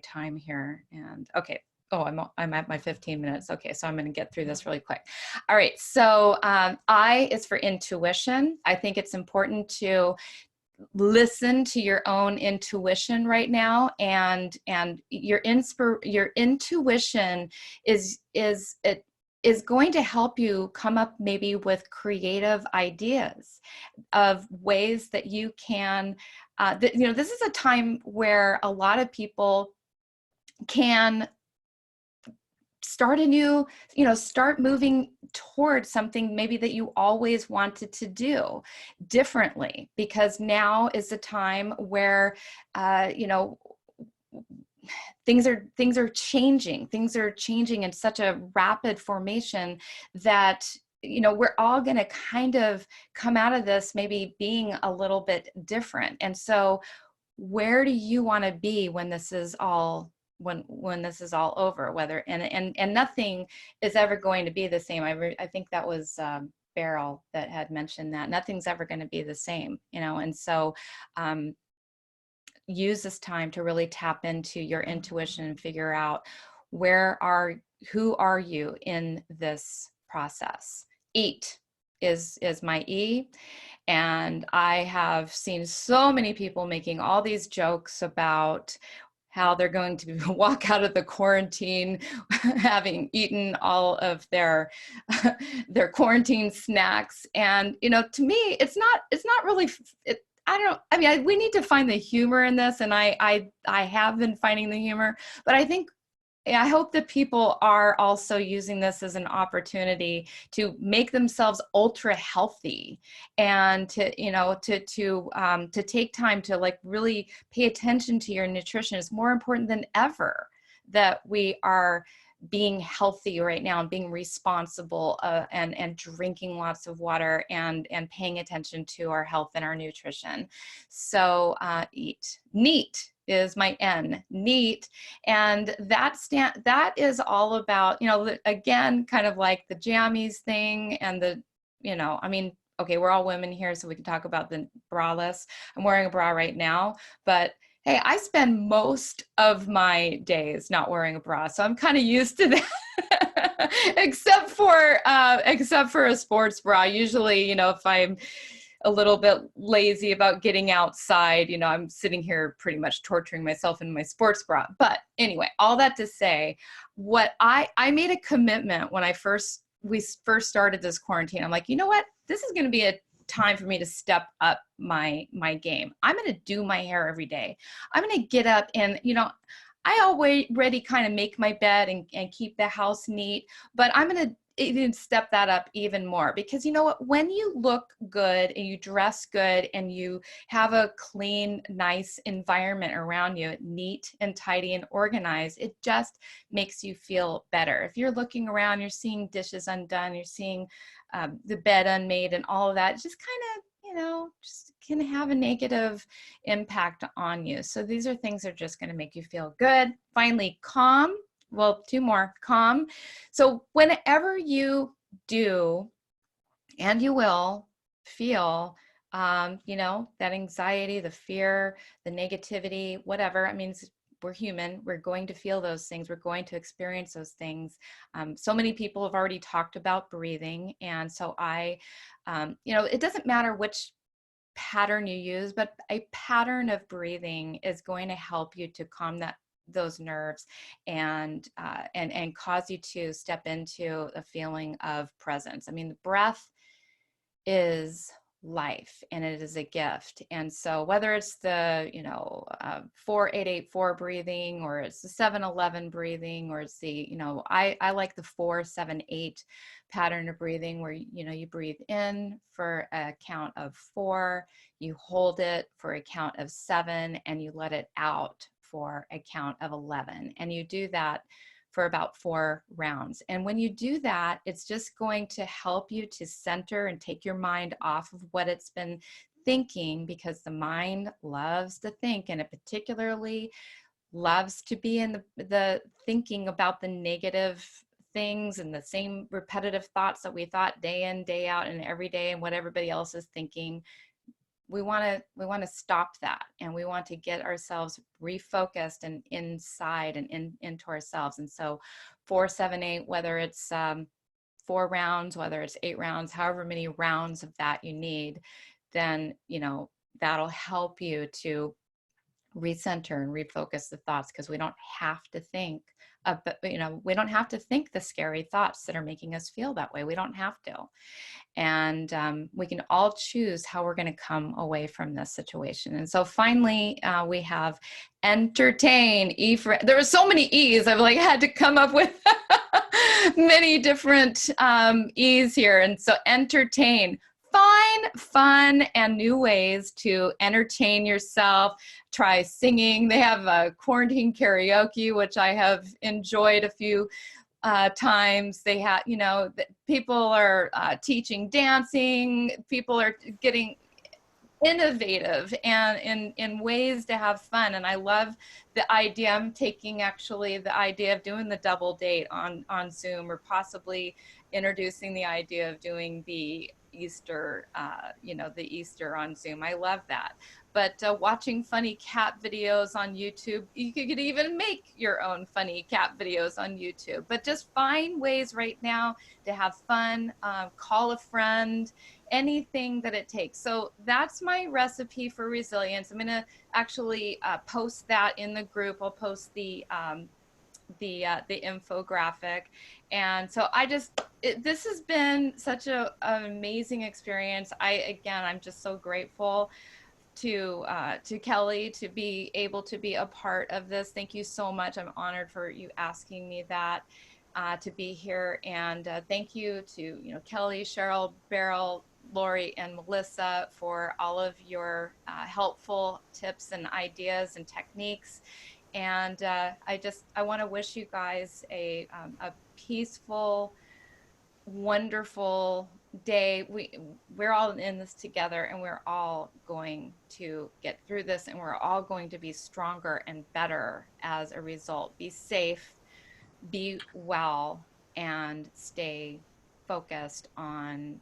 time here, and okay. Oh, I'm at my 15 minutes. Okay, so I'm going to get through this really quick. All right, so I is for intuition. I think it's important to listen to your own intuition right now, and your intuition is going to help you come up maybe with creative ideas of ways that you can this is a time where a lot of people can start start moving towards something maybe that you always wanted to do differently, because now is the time where, things are changing. Things are changing in such a rapid formation that, we're all going to kind of come out of this maybe being a little bit different. And so where do you want to be when this is all when this is all over, whether, and nothing is ever going to be the same. I think that was Beryl that had mentioned that nothing's ever going to be the same, and so use this time to really tap into your intuition and figure out who are you in this process. Eat is my E. And I have seen so many people making all these jokes about how they're going to walk out of the quarantine having eaten all of their quarantine snacks. And, to me, it's not really, we need to find the humor in this. And I have been finding the humor, but I hope that people are also using this as an opportunity to make themselves ultra healthy, and to take time to really pay attention to your nutrition. Is more important than ever that we are being healthy right now and being responsible and drinking lots of water and paying attention to our health and our nutrition. So eat. Neat is my N, neat. And that is all about, again, kind of like the jammies thing and okay, we're all women here, so we can talk about the braless. I'm wearing a bra right now, but hey, I spend most of my days not wearing a bra, so I'm kind of used to that, except for a sports bra. Usually, if I'm a little bit lazy about getting outside, I'm sitting here pretty much torturing myself in my sports bra. But anyway, all that to say, what I made a commitment when we first started this quarantine. I'm like, you know what? This is going to be time for me to step up my game. I'm going to do my hair every day. I'm going to get up and, you know, I already kind of make my bed and keep the house neat, but I'm going to even step that up even more, because you know what, when you look good and you dress good and you have a clean, nice environment around you, neat and tidy and organized, it just makes you feel better. If you're looking around, you're seeing dishes undone, you're seeing the bed unmade and all of that, it just kind of, you know, just can have a negative impact on you. So these are things that are just going to make you feel good. Finally, calm. Well, two more, calm. So whenever you do, and you will feel, you know, that anxiety, the fear, the negativity, whatever, I mean, we're human. We're going to feel those things. We're going to experience those things. So many people have already talked about breathing. And so you know, it doesn't matter which pattern you use, but a pattern of breathing is going to help you to calm those nerves and cause you to step into a feeling of presence. I mean, the breath is life and it is a gift. And so whether it's the, you know, 4-8-8-4 breathing, or it's the 7-11 breathing, or it's the, you know, I like the 4-7-8 pattern of breathing, where, you know, you breathe in for a count of 4, you hold it for a count of 7, and you let it out for a count of 11. And you do that for about 4 rounds. And when you do that, it's just going to help you to center and take your mind off of what it's been thinking, because the mind loves to think, and it particularly loves to be in the thinking about the negative things and the same repetitive thoughts that we thought day in, day out, and every day, and what everybody else is thinking. We want to stop that, and we want to get ourselves refocused and inside and into ourselves. And so 4-7-8, whether it's 4 rounds, whether it's 8 rounds, however many rounds of that you need, then, you know, that'll help you to recenter and refocus the thoughts, because we don't have to think you know, we don't have to think the scary thoughts that are making us feel that way. We don't have to. And we can all choose how we're going to come away from this situation. And so finally, we have entertain. There were so many E's. I've like had to come up with many different E's here. And so entertain. Find fun and new ways to entertain yourself. Try singing. They have quarantine karaoke, which I have enjoyed a few times. They have, you know, people are teaching dancing. People are getting innovative and in ways to have fun. And I love the idea. I'm taking actually the idea of doing the double date on Zoom, or possibly introducing the idea of doing the Easter, you know, the Easter on Zoom. I love that. But watching funny cat videos on YouTube, you could even make your own funny cat videos on YouTube. But just find ways right now to have fun, call a friend, anything that it takes. So that's my recipe for resilience. I'm going to actually post that in the group. I'll post the infographic. And so this has been such an amazing experience. I'm just so grateful to Kelley to be able to be a part of this. Thank you so much. I'm honored for you asking me that, to be here. And thank you to, you know, Kelley, Cheryl, Beryl, Lori, and Melissa for all of your helpful tips and ideas and techniques. And I want to wish you guys a peaceful, wonderful day. We're all in this together, and we're all going to get through this, and we're all going to be stronger and better as a result. Be safe, be well, and stay focused on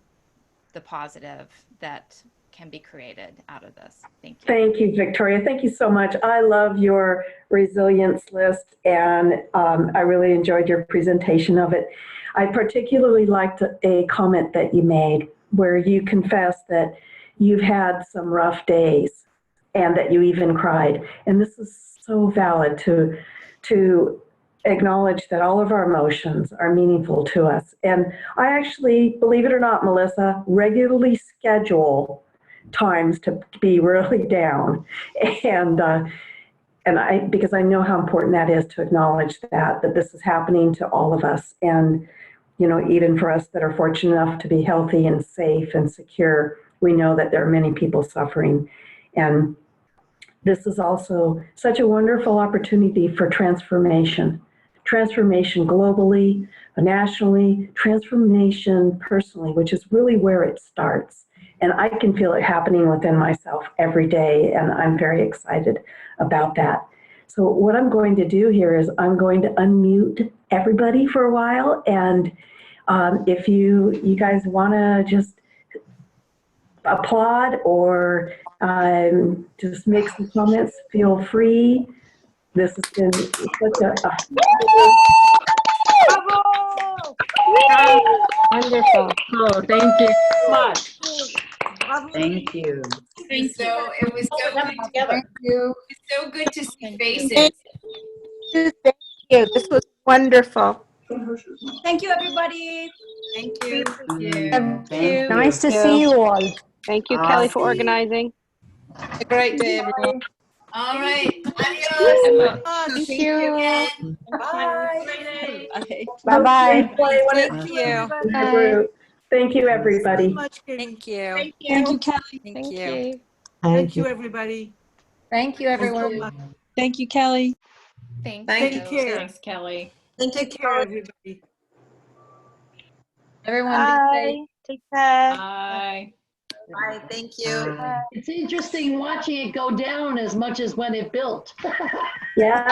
the positive that can be created out of this. Thank you. Thank you, Victoria. Thank you so much. I love your resilience list, and I really enjoyed your presentation of it. I particularly liked a comment that you made where you confessed that you've had some rough days and that you even cried. And this is so valid to acknowledge that all of our emotions are meaningful to us. And I actually, believe it or not, Melissa, regularly schedule times to be really down. And because I know how important that is to acknowledge that this is happening to all of us. And, you know, even for us that are fortunate enough to be healthy and safe and secure, we know that there are many people suffering. And this is also such a wonderful opportunity for transformation globally, nationally, transformation personally, which is really where it starts. And I can feel it happening within myself every day, and I'm very excited about that. So what I'm going to do here is I'm going to unmute everybody for a while, and if you guys want to just applaud or just make some comments, feel free. This has been such a Wonderful. Oh, thank you so much. Thank you. So it was so good together. You. It's so good to see faces. Thank you. This was wonderful. Thank you, everybody. Thank you. Yeah. Thank you. Nice to see you all. Thank you, Kelly, for organizing. Have a great day, everyone. All right. Adios. Thank you. And Bye. Bye-bye. Thank you. you. Thank you, everybody. Thank you. Thank you. Thank you, Kelly. Thank you. Thank you, everybody. Thank you, everyone. Thank you, Kelly. Thank Thank you. you. Thanks, Kelly. Take care, everybody. Everyone, be safe. Take care. Bye. Bye. Thank you. It's interesting watching it go down as much as when it built. Yeah,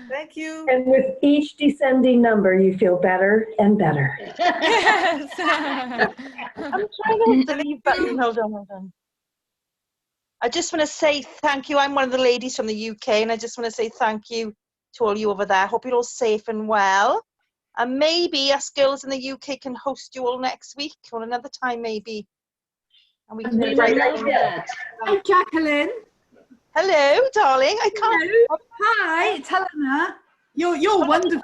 Thank you. and with each descending number, you feel better and better. Yes. I'm trying to hit the leave button. Hold on. I just want to say thank you. I'm one of the ladies from the UK, and I just want to say thank you to all you over there. Hope you're all safe and well. And maybe us girls in the UK can host you all next week or another time, maybe. And we can We would love that. Hi, Jacqueline. Hello, darling. I can't. Hello. Hi, it's Helena. You're wonderful.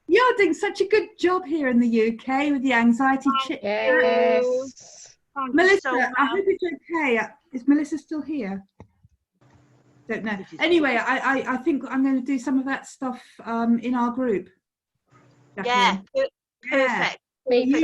You're doing such a good job here in the UK with the anxiety chip. Yes. Melissa, I hope it's okay. Is Melissa still here? Don't know. Anyway, I think I'm going to do some of that stuff in our group. Yeah, Jacqueline. perfect. Me too.